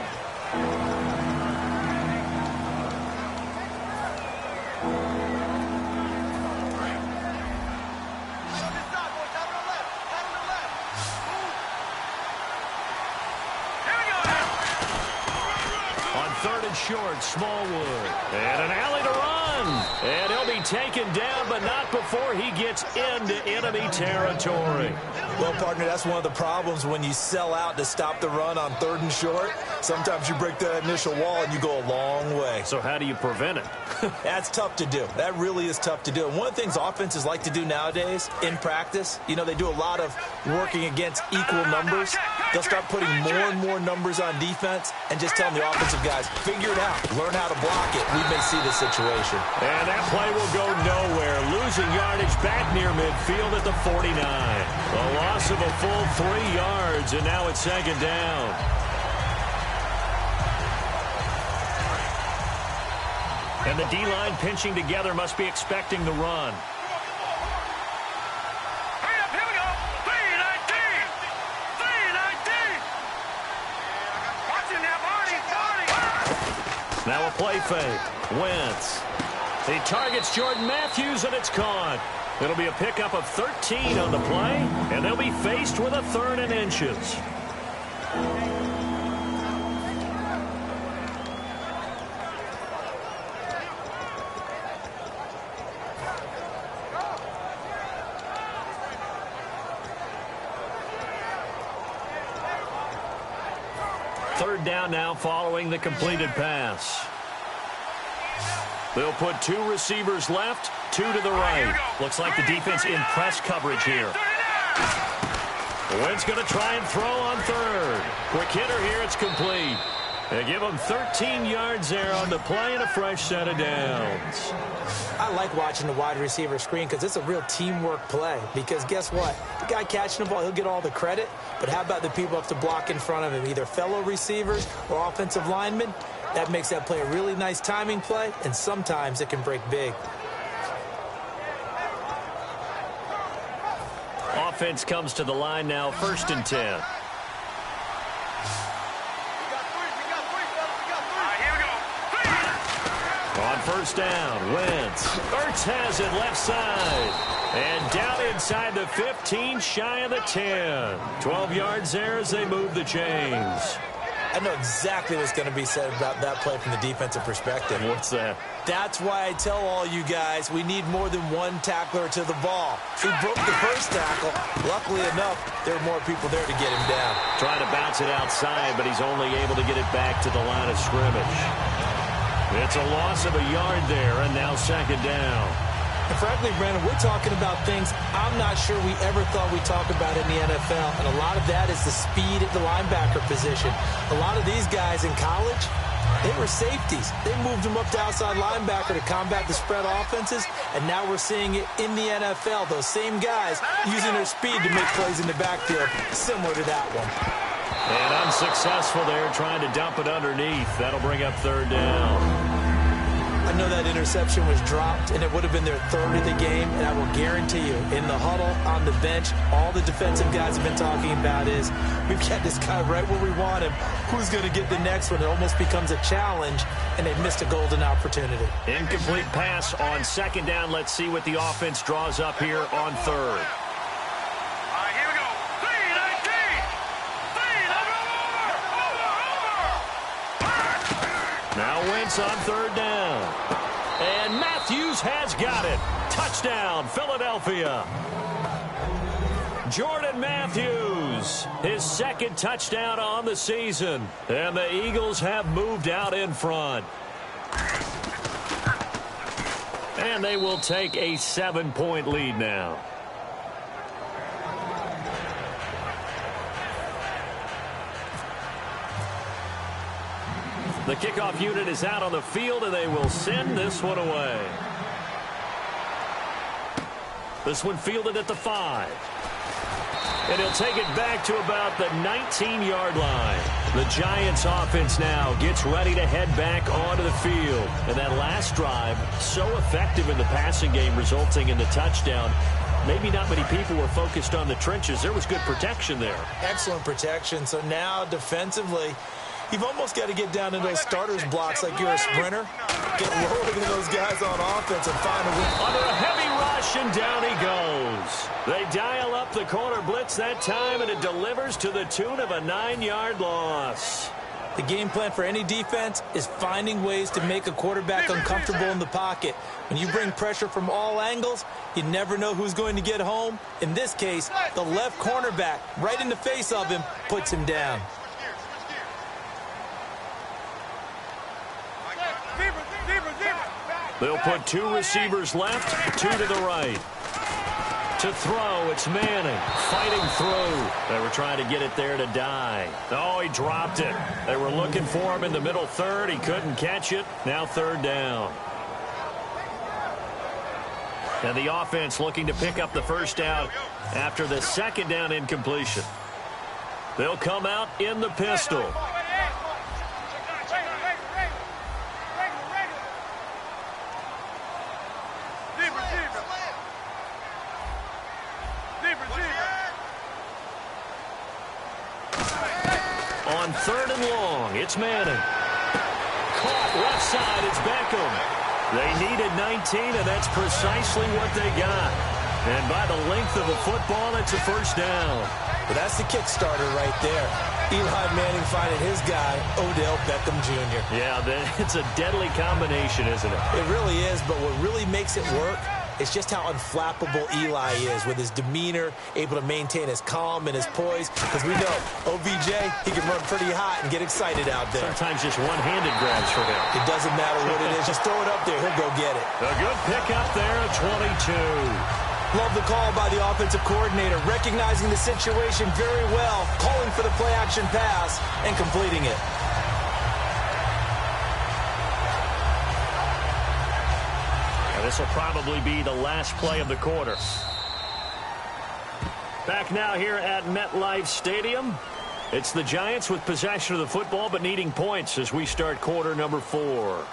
Short, Smallwood, and an alley to run, and he'll be taken down, but not before he gets into enemy territory. Well, partner, that's one of the problems when you sell out to stop the run on 3rd and short. Sometimes you break that initial wall and you go a long way. So how do you prevent it? That's tough to do. That really is tough to do. And one of the things offenses like to do nowadays in practice, you know, they do a lot of working against equal numbers. They'll start putting more and more numbers on defense and just telling the offensive guys, figure it out, learn how to block it. We may see this situation. And that play will go nowhere. Losing yardage back near midfield at the 49. A loss of a full 3 yards, and now it's 2nd down. And the D-line pinching together must be expecting the run. Now a play fake. Wentz. He targets Jordan Matthews, and it's caught. It'll be a pickup of 13 on the play, and they'll be faced with a 3rd and inches. Third down now following the completed pass. They'll put 2 receivers left, 2 to the right. Looks like the defense in press coverage here. Wentz going to try and throw on 3rd. Quick hitter here, it's complete. They give him 13 yards there on the play and a fresh set of downs. I like watching the wide receiver screen because it's a real teamwork play. Because guess what? The guy catching the ball, he'll get all the credit. But how about the people up to block in front of him, either fellow receivers or offensive linemen? That makes that play a really nice timing play, and sometimes it can break big. Offense comes to the line now, 1st and 10. first down. Wentz. Ertz has it left side. And down inside the 15, shy of the 10. 12 yards there as they move the chains. I know exactly what's going to be said about that play from the defensive perspective. What's that? That's why I tell all you guys we need more than one tackler to the ball. He broke the first tackle. Luckily enough, there were more people there to get him down. Trying to bounce it outside, but he's only able to get it back to the line of scrimmage. It's a loss of a yard there, and now second down. And frankly, Brandon, we're talking about things I'm not sure we ever thought we'd talk about in the NFL, and a lot of that is the speed at the linebacker position. A lot of these guys in college, they were safeties. They moved them up to outside linebacker to combat the spread offenses, and now we're seeing it in the NFL. Those same guys using their speed to make plays in the backfield, similar to that one. And unsuccessful there, trying to dump it underneath. That'll bring up third down. I know that interception was dropped, and it would have been their third of the game, and I will guarantee you, in the huddle, on the bench, all the defensive guys have been talking about is, we've got this guy right where we want him. Who's going to get the next one? It almost becomes a challenge, and they missed a golden opportunity. Incomplete pass on second down. Let's see what the offense draws up here on third. Here we go. 3-19. Over. Now Wentz on third down. And Matthews has got it. Touchdown, Philadelphia. Jordan Matthews, his second touchdown on the season. And the Eagles have moved out in front. And they will take a 7-point lead now. The kickoff unit is out on the field, and they will send this one away. This one fielded at the 5. And he'll take it back to about the 19-yard line. The Giants offense now gets ready to head back onto the field. And that last drive, so effective in the passing game, resulting in the touchdown. Maybe not many people were focused on the trenches. There was good protection there. Excellent protection. So now, defensively, you've almost got to get down in those starters blocks like you're a sprinter. Get lower than those guys on offense and find a win. Under a heavy rush, and down he goes. They dial up the corner blitz that time, and it delivers to the tune of a 9-yard loss. The game plan for any defense is finding ways to make a quarterback uncomfortable in the pocket. When you bring pressure from all angles, you never know who's going to get home. In this case, the left cornerback, right in the face of him, puts him down. They'll put 2 receivers left, 2 to the right. To throw, it's Manning, fighting through. They were trying to get it there to die. Oh, he dropped it. They were looking for him in the middle third. He couldn't catch it. Now third down. And the offense looking to pick up the first down after the second down incompletion. They'll come out in the pistol. On third and long, it's Manning. Caught left side, it's Beckham. They needed 19, and that's precisely what they got. And by the length of the football, it's a first down. But that's the kickstarter right there. Eli Manning finding his guy, Odell Beckham Jr. Yeah, it's a deadly combination, isn't it? It really is, but what really makes it work is just how unflappable Eli is with his demeanor, able to maintain his calm and his poise. Because we know, OBJ, he can run pretty hot and get excited out there. Sometimes just one-handed grabs for him. It doesn't matter what it is. Just throw it up there. He'll go get it. A good pickup there at 22. Love the call by the offensive coordinator, recognizing the situation very well, calling for the play-action pass, and completing it. This will probably be the last play of the quarter. Back now here at MetLife Stadium. It's the Giants with possession of the football but needing points as we start quarter number 4.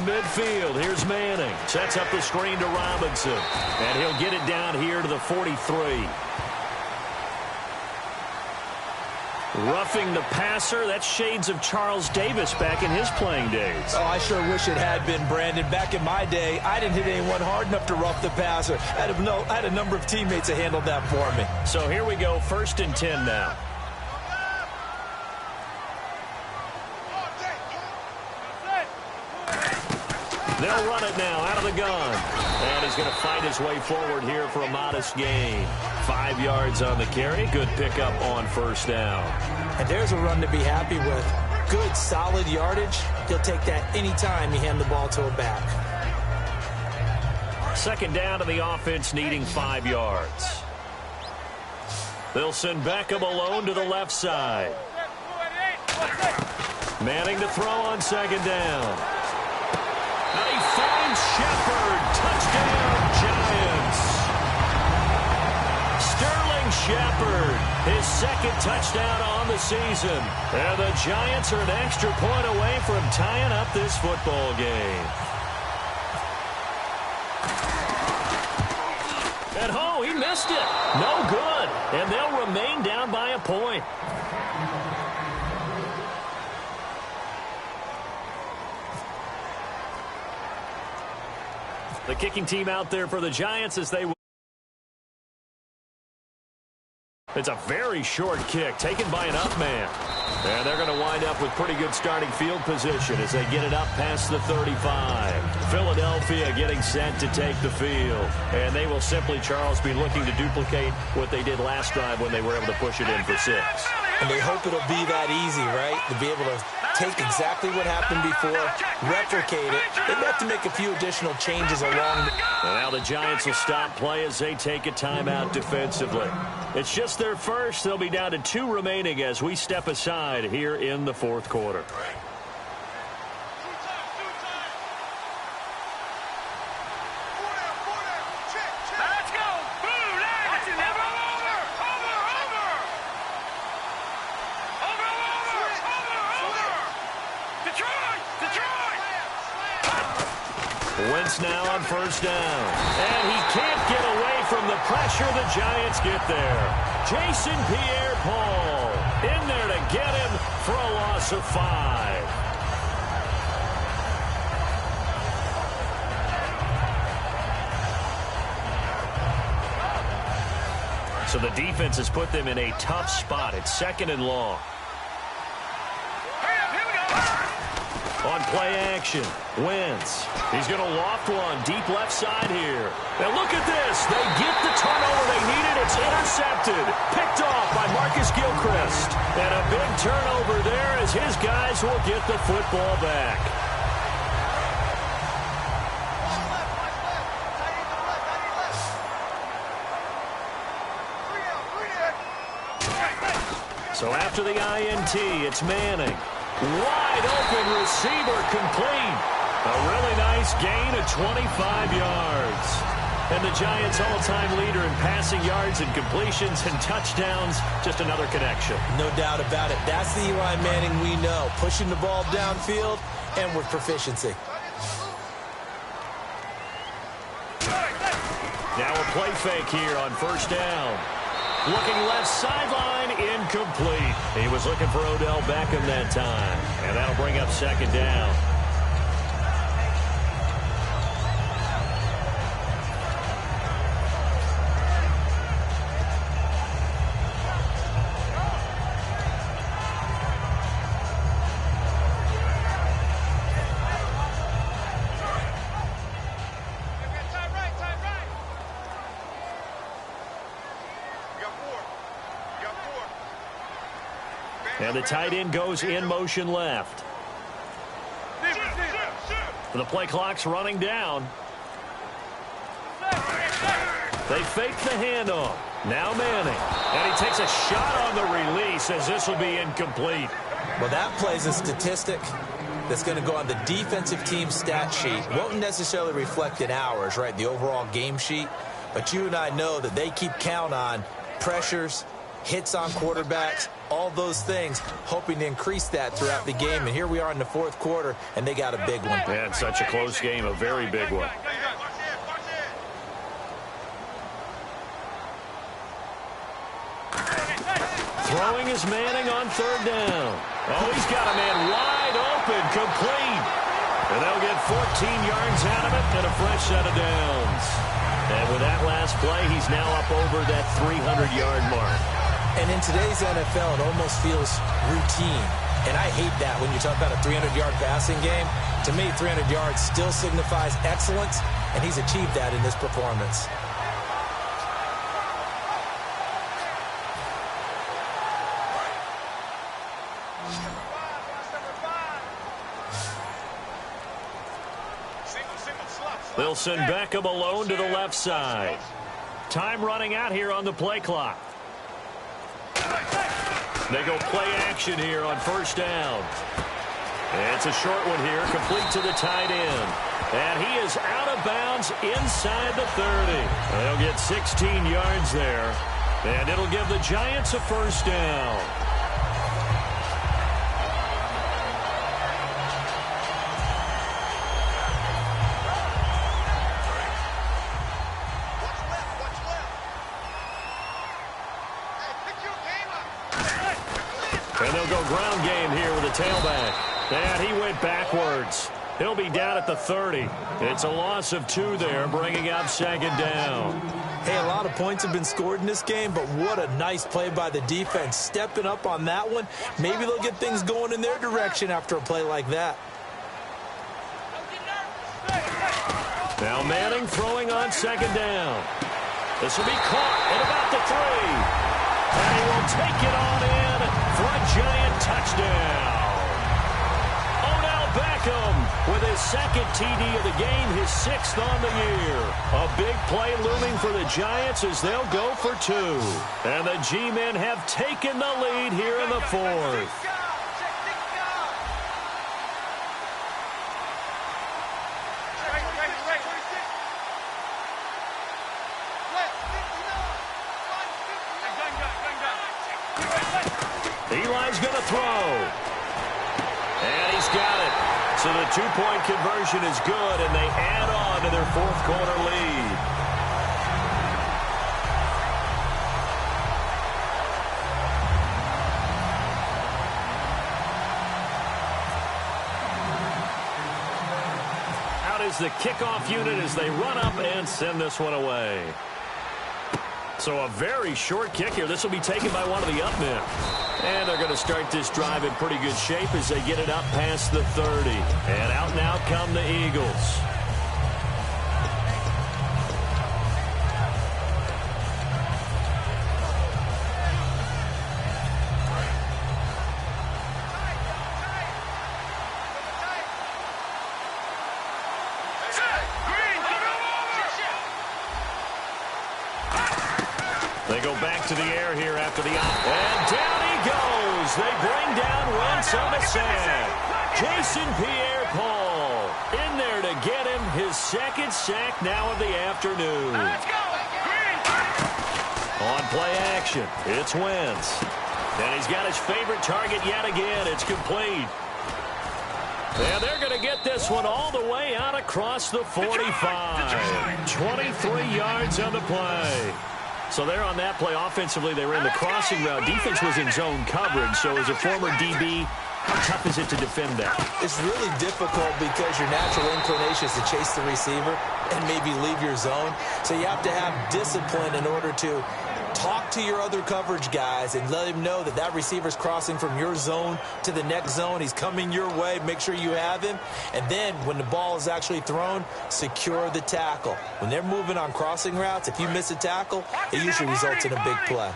midfield. Here's Manning. Sets up the screen to Robinson. And he'll get it down here to the 43. Roughing the passer. That's shades of Charles Davis back in his playing days. Oh, I sure wish it had been, Brandon. Back in my day, I didn't hit anyone hard enough to rough the passer. I had a number of teammates that handled that for me. So here we go, 1st and 10 now. They'll run it now out of the gun. And he's going to fight his way forward here for a modest gain. 5 yards on the carry. Good pickup on 1st down. And there's a run to be happy with. Good, solid yardage. He'll take that anytime you hand the ball to a back. 2nd down to the offense, needing 5 yards. They'll send Beckham alone to the left side. Manning to throw on 2nd down. And he finds Shepard. Touchdown, Giants. Sterling Shepard, his 2nd touchdown on the season. And the Giants are an extra point away from tying up this football game. And oh, he missed it. No good. And they'll remain down by a point. The kicking team out there for the Giants as they... It's a very short kick taken by an up man. And they're going to wind up with pretty good starting field position as they get it up past the 35. Philadelphia getting set to take the field. And they will simply, Charles, be looking to duplicate what they did last drive when they were able to push it in for 6. And they hope it'll be that easy, right? To be able to take exactly what happened before, replicate it. They've got to make a few additional changes along. And now the Giants will stop play as they take a timeout defensively. It's just their first. They'll be down to 2 remaining as we step aside here in the 4th quarter. Wentz now on 1st down. And he can't get away from the pressure. The Giants get there. Jason Pierre-Paul in there to get him for a loss of 5. So the defense has put them in a tough spot. It's 2nd and long. On play action, Wentz. He's going to loft one deep left side here. And look at this. They get the turnover they needed. It's intercepted. Picked off by Marcus Gilchrist. And a big turnover there as his guys will get the football back. So after the INT, it's Manning. Wide open receiver complete. A really nice gain of 25 yards. And the Giants' all-time leader in passing yards and completions and touchdowns. Just another connection. No doubt about it. That's the Eli Manning we know. Pushing the ball downfield and with proficiency. Now a play fake here on 1st down. Looking left sideline, incomplete. He was looking for Odell Beckham that time. And that'll bring up 2nd down. And the tight end goes in motion left. The play clock's running down. They fake the handoff. Now Manning. And he takes a shot on the release as this will be incomplete. Well, that play's a statistic that's going to go on the defensive team stat sheet. Won't necessarily reflect in ours, right, the overall game sheet. But you and I know that they keep count on pressures hits on quarterbacks, all those things, hoping to increase that throughout the game. And here we are in the fourth quarter, and they got a big one. Yeah, it's such a close game, a very big one. Throwing is Manning on third down. Oh, he's got a man wide open, complete. And they'll get 14 yards out of it and a fresh set of downs. And with that last play, he's now up over that 300-yard mark. And in today's NFL, it almost feels routine. And I hate that when you talk about a 300-yard passing game. To me, 300 yards still signifies excellence, and he's achieved that in this performance. They'll send Beckham alone to the left side. Time running out here on the play clock. They go play action here on first down. It's a short one here, complete to the tight end. And he is out of bounds inside the 30. They'll get 16 yards there. And it'll give the Giants a first down. And they'll go ground game here with a tailback. And he went backwards. He'll be down at the 30. It's a loss of 2 there, bringing up second down. Hey, a lot of points have been scored in this game, but what a nice play by the defense. Stepping up on that one. Maybe they'll get things going in their direction after a play like that. Now Manning throwing on second down. This will be caught at about the 3. And he will take it on in for a Giant touchdown. Odell Beckham with his second TD of the game, his 6th on the year. A big play looming for the Giants as they'll go for 2. And the G-men have taken the lead here in the 4th. Eli's going to throw. And he's got it. So the 2-point conversion is good, and they add on to their 4th quarter lead. Out is the kickoff unit as they run up and send this one away. So a very short kick here. This will be taken by one of the up men. And they're going to start this drive in pretty good shape as they get it up past the 30. And out now come the Eagles. They go back to the air here after the out. And down he goes. They bring down Wentz on the sack. Jason Pierre-Paul in there to get him his 2nd sack now of the afternoon. On play action, it's Wentz. And he's got his favorite target yet again. It's complete. And they're going to get this one all the way out across the 45. 23 yards on the play. So there on that play, offensively, they ran the crossing route. Defense was in zone coverage, so as a former DB, how tough is it to defend that? It's really difficult because your natural inclination is to chase the receiver and maybe leave your zone. So you have to have discipline in order to talk to your other coverage guys and let him know that that receiver's crossing from your zone to the next zone. He's coming your way. Make sure you have him. And then when the ball is actually thrown, secure the tackle. When they're moving on crossing routes, if you miss a tackle, it usually results in a big play.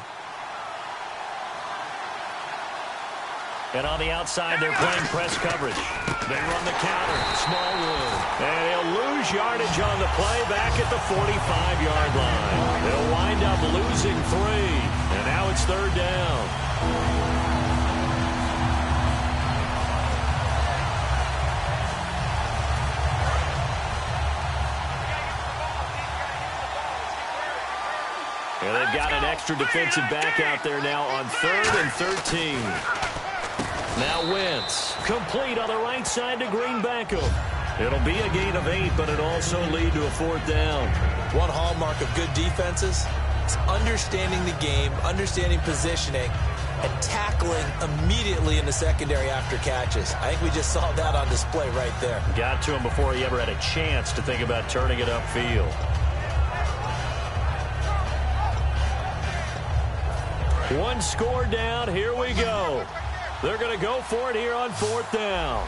And on the outside, they're playing press coverage. They run the counter. Smallwood. And he'll lose yardage on the play back at the 45-yard line. They'll wind up losing 3. And now it's 3rd down. And they've got an extra defensive back out there now on 3rd and 13. Now Wentz, complete on the right side to Green Beckham. It'll be a gain of 8, but it'll also lead to a 4th down. One hallmark of good defenses is understanding the game, understanding positioning, and tackling immediately in the secondary after catches. I think we just saw that on display right there. Got to him before he ever had a chance to think about turning it upfield. One score down. Here we go. They're going to go for it here on 4th down.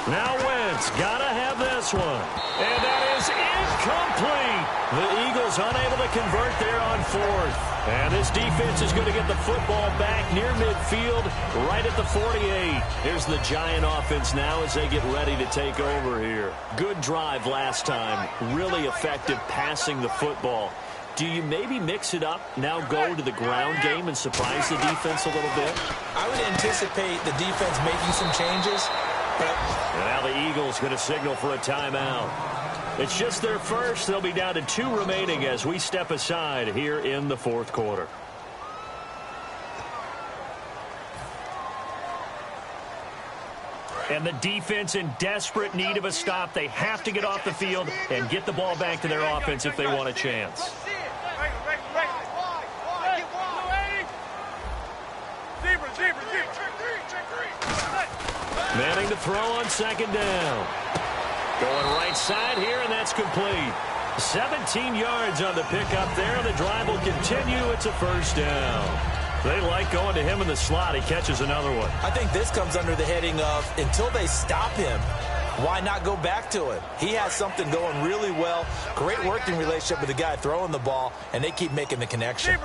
Now Wentz got to have this one. And that is incomplete. The Eagles unable to convert there on 4th. And this defense is going to get the football back near midfield, right at the 48. Here's the Giant offense now as they get ready to take over here. Good drive last time. Really effective passing the football. Do you maybe mix it up, now go to the ground game and surprise the defense a little bit? I would anticipate the defense making some changes. And now the Eagles going to signal for a timeout. It's just their first. They'll be down to 2 remaining as we step aside here in the 4th quarter. And the defense in desperate need of a stop. They have to get off the field and get the ball back to their offense if they want a chance. Manning to throw on 2nd down. Going right side here, and that's complete. 17 yards on the pickup there. The drive will continue. It's a 1st down. They like going to him in the slot. He catches another one. I think this comes under the heading of until they stop him, why not go back to it? He has something going really well. Great working relationship with the guy throwing the ball, and they keep making the connection.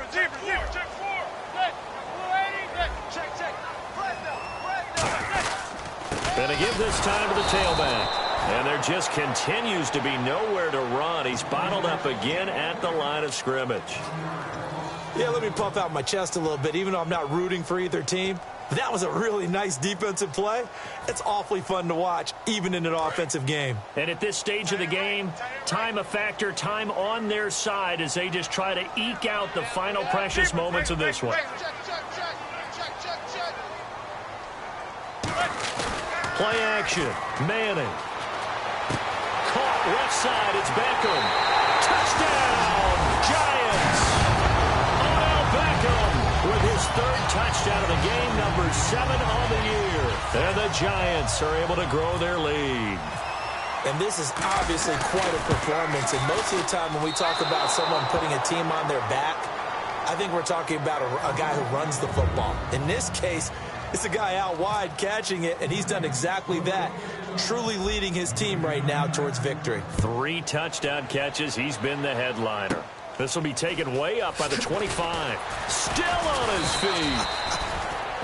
And to give this time to the tailback. And there just continues to be nowhere to run. He's bottled up again at the line of scrimmage. Yeah, let me puff out my chest a little bit, even though I'm not rooting for either team. But that was a really nice defensive play. It's awfully fun to watch, even in an offensive game. And at this stage of the game, time a factor, time on their side as they just try to eke out the final precious moments of this one. Play action. Manning. Caught left side. It's Beckham. Touchdown, Giants. Odell Beckham with his 3rd touchdown of the game, number 7 on the year. And the Giants are able to grow their lead. And this is obviously quite a performance. And most of the time when we talk about someone putting a team on their back, I think we're talking about a guy who runs the football. In this case, it's a guy out wide catching it, and he's done exactly that, truly leading his team right now towards victory. 3 touchdown catches. He's been the headliner. This will be taken way up by the 25. Still on his feet.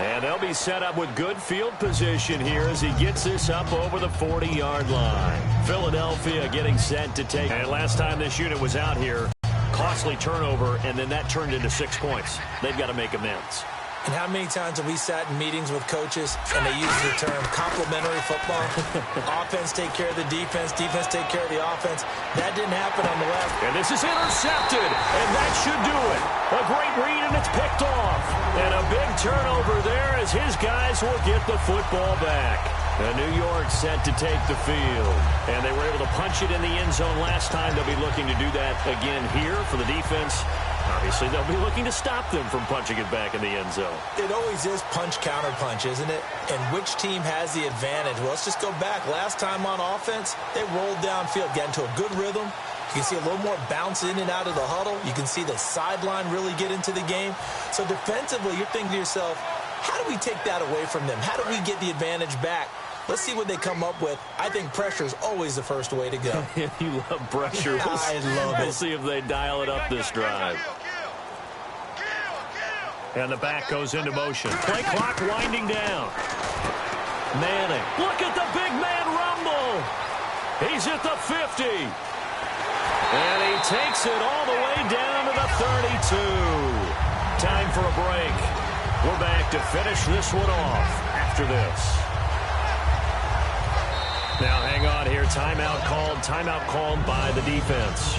And they'll be set up with good field position here as he gets this up over the 40-yard line. Philadelphia getting set to take. And last time this unit was out here, costly turnover, and then that turned into 6 points. They've got to make amends. And how many times have we sat in meetings with coaches and they use the term complementary football? Offense take care of the defense, defense take care of the offense. That didn't happen on the left. And this is intercepted, and that should do it. A great read, and it's picked off. And a big turnover there as his guys will get the football back. And New York set to take the field. And they were able to punch it in the end zone last time. They'll be looking to do that again here for the defense. Obviously, they'll be looking to stop them from punching it back in the end zone. It always is punch-counter-punch, isn't it? And which team has the advantage? Well, let's just go back. Last time on offense, they rolled downfield, got into a good rhythm. You can see a little more bounce in and out of the huddle. You can see the sideline really get into the game. So defensively, you're thinking to yourself, how do we take that away from them? How do we get the advantage back? Let's see what they come up with. I think pressure is always the first way to go. You love pressure. I love it. We'll see if they dial it up this drive. And the back goes into motion. Play clock winding down. Manning. Look at the big man rumble. He's at the 50. And he takes it all the way down to the 32. Time for a break. We're back to finish this one off after this. Now hang on here. Timeout called by the defense.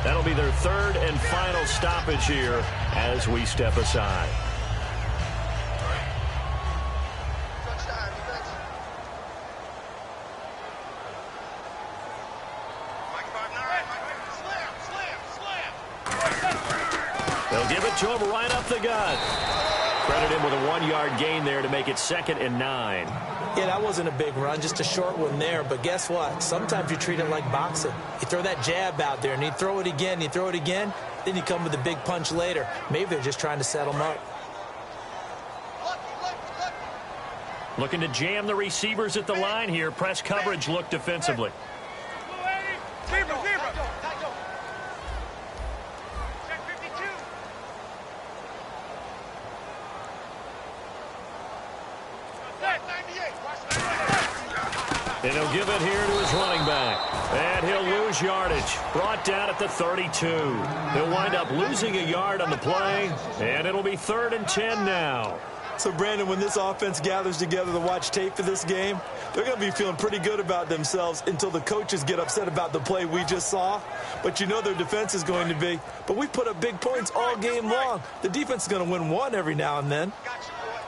That'll be their third and final stoppage here as we step aside. They'll give it to him right up the gut. Credit him with a 1-yard gain there to make it 2nd and 9. Yeah, that wasn't a big run, just a short one there. But guess what? Sometimes you treat it like boxing. You throw that jab out there, and you throw it again, then you come with a big punch later. Maybe they're just trying to set him up. Looking to jam the receivers at the line here. Press coverage look defensively. And he'll give it here to his running back. And he'll lose yardage. Brought down at the 32. He'll wind up losing a yard on the play. And it'll be 3rd and 10 now. So, Brandon, when this offense gathers together to watch tape for this game, they're going to be feeling pretty good about themselves until the coaches get upset about the play we just saw. But you know their defense is going to be. But we put up big points all game long. The defense is going to win one every now and then.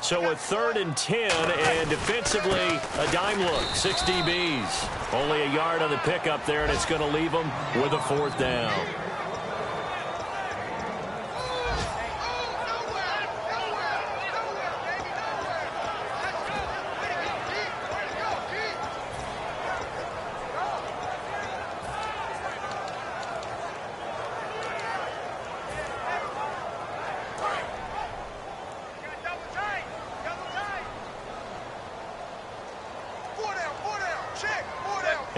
So a 3rd and 10, and defensively, a dime look. 6 DBs. Only a yard on the pickup there, and it's going to leave them with a 4th down.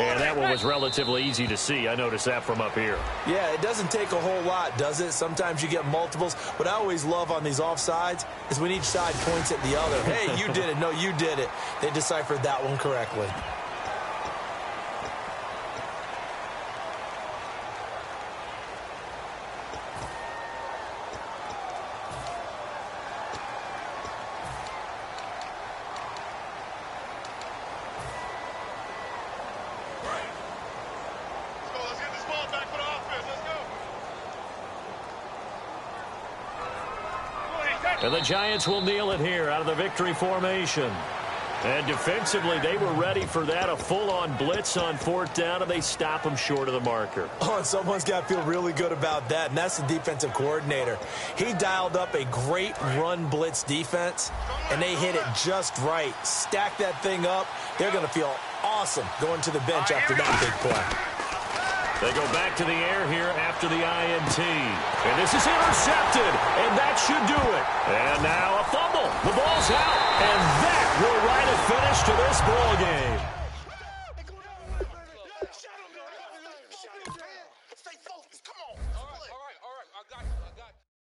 And that one was relatively easy to see. I noticed that from up here. Yeah, it doesn't take a whole lot, does it? Sometimes you get multiples. What I always love on these offsides is when each side points at the other. Hey, you did it. No, you did it. They deciphered that one correctly. And the Giants will kneel it here out of the victory formation. And defensively, they were ready for that, a full-on blitz on 4th down, and they stop them short of the marker. Oh, and someone's got to feel really good about that, and that's the defensive coordinator. He dialed up a great run blitz defense, and they hit it just right. Stack that thing up. They're going to feel awesome going to the bench after that big play. They go back to the air here after the INT. And this is intercepted, and that should do it. And now a fumble. The ball's out, and that will write a finish to this ball game. Stay focused. Come on. All right. I got you.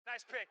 Nice pick.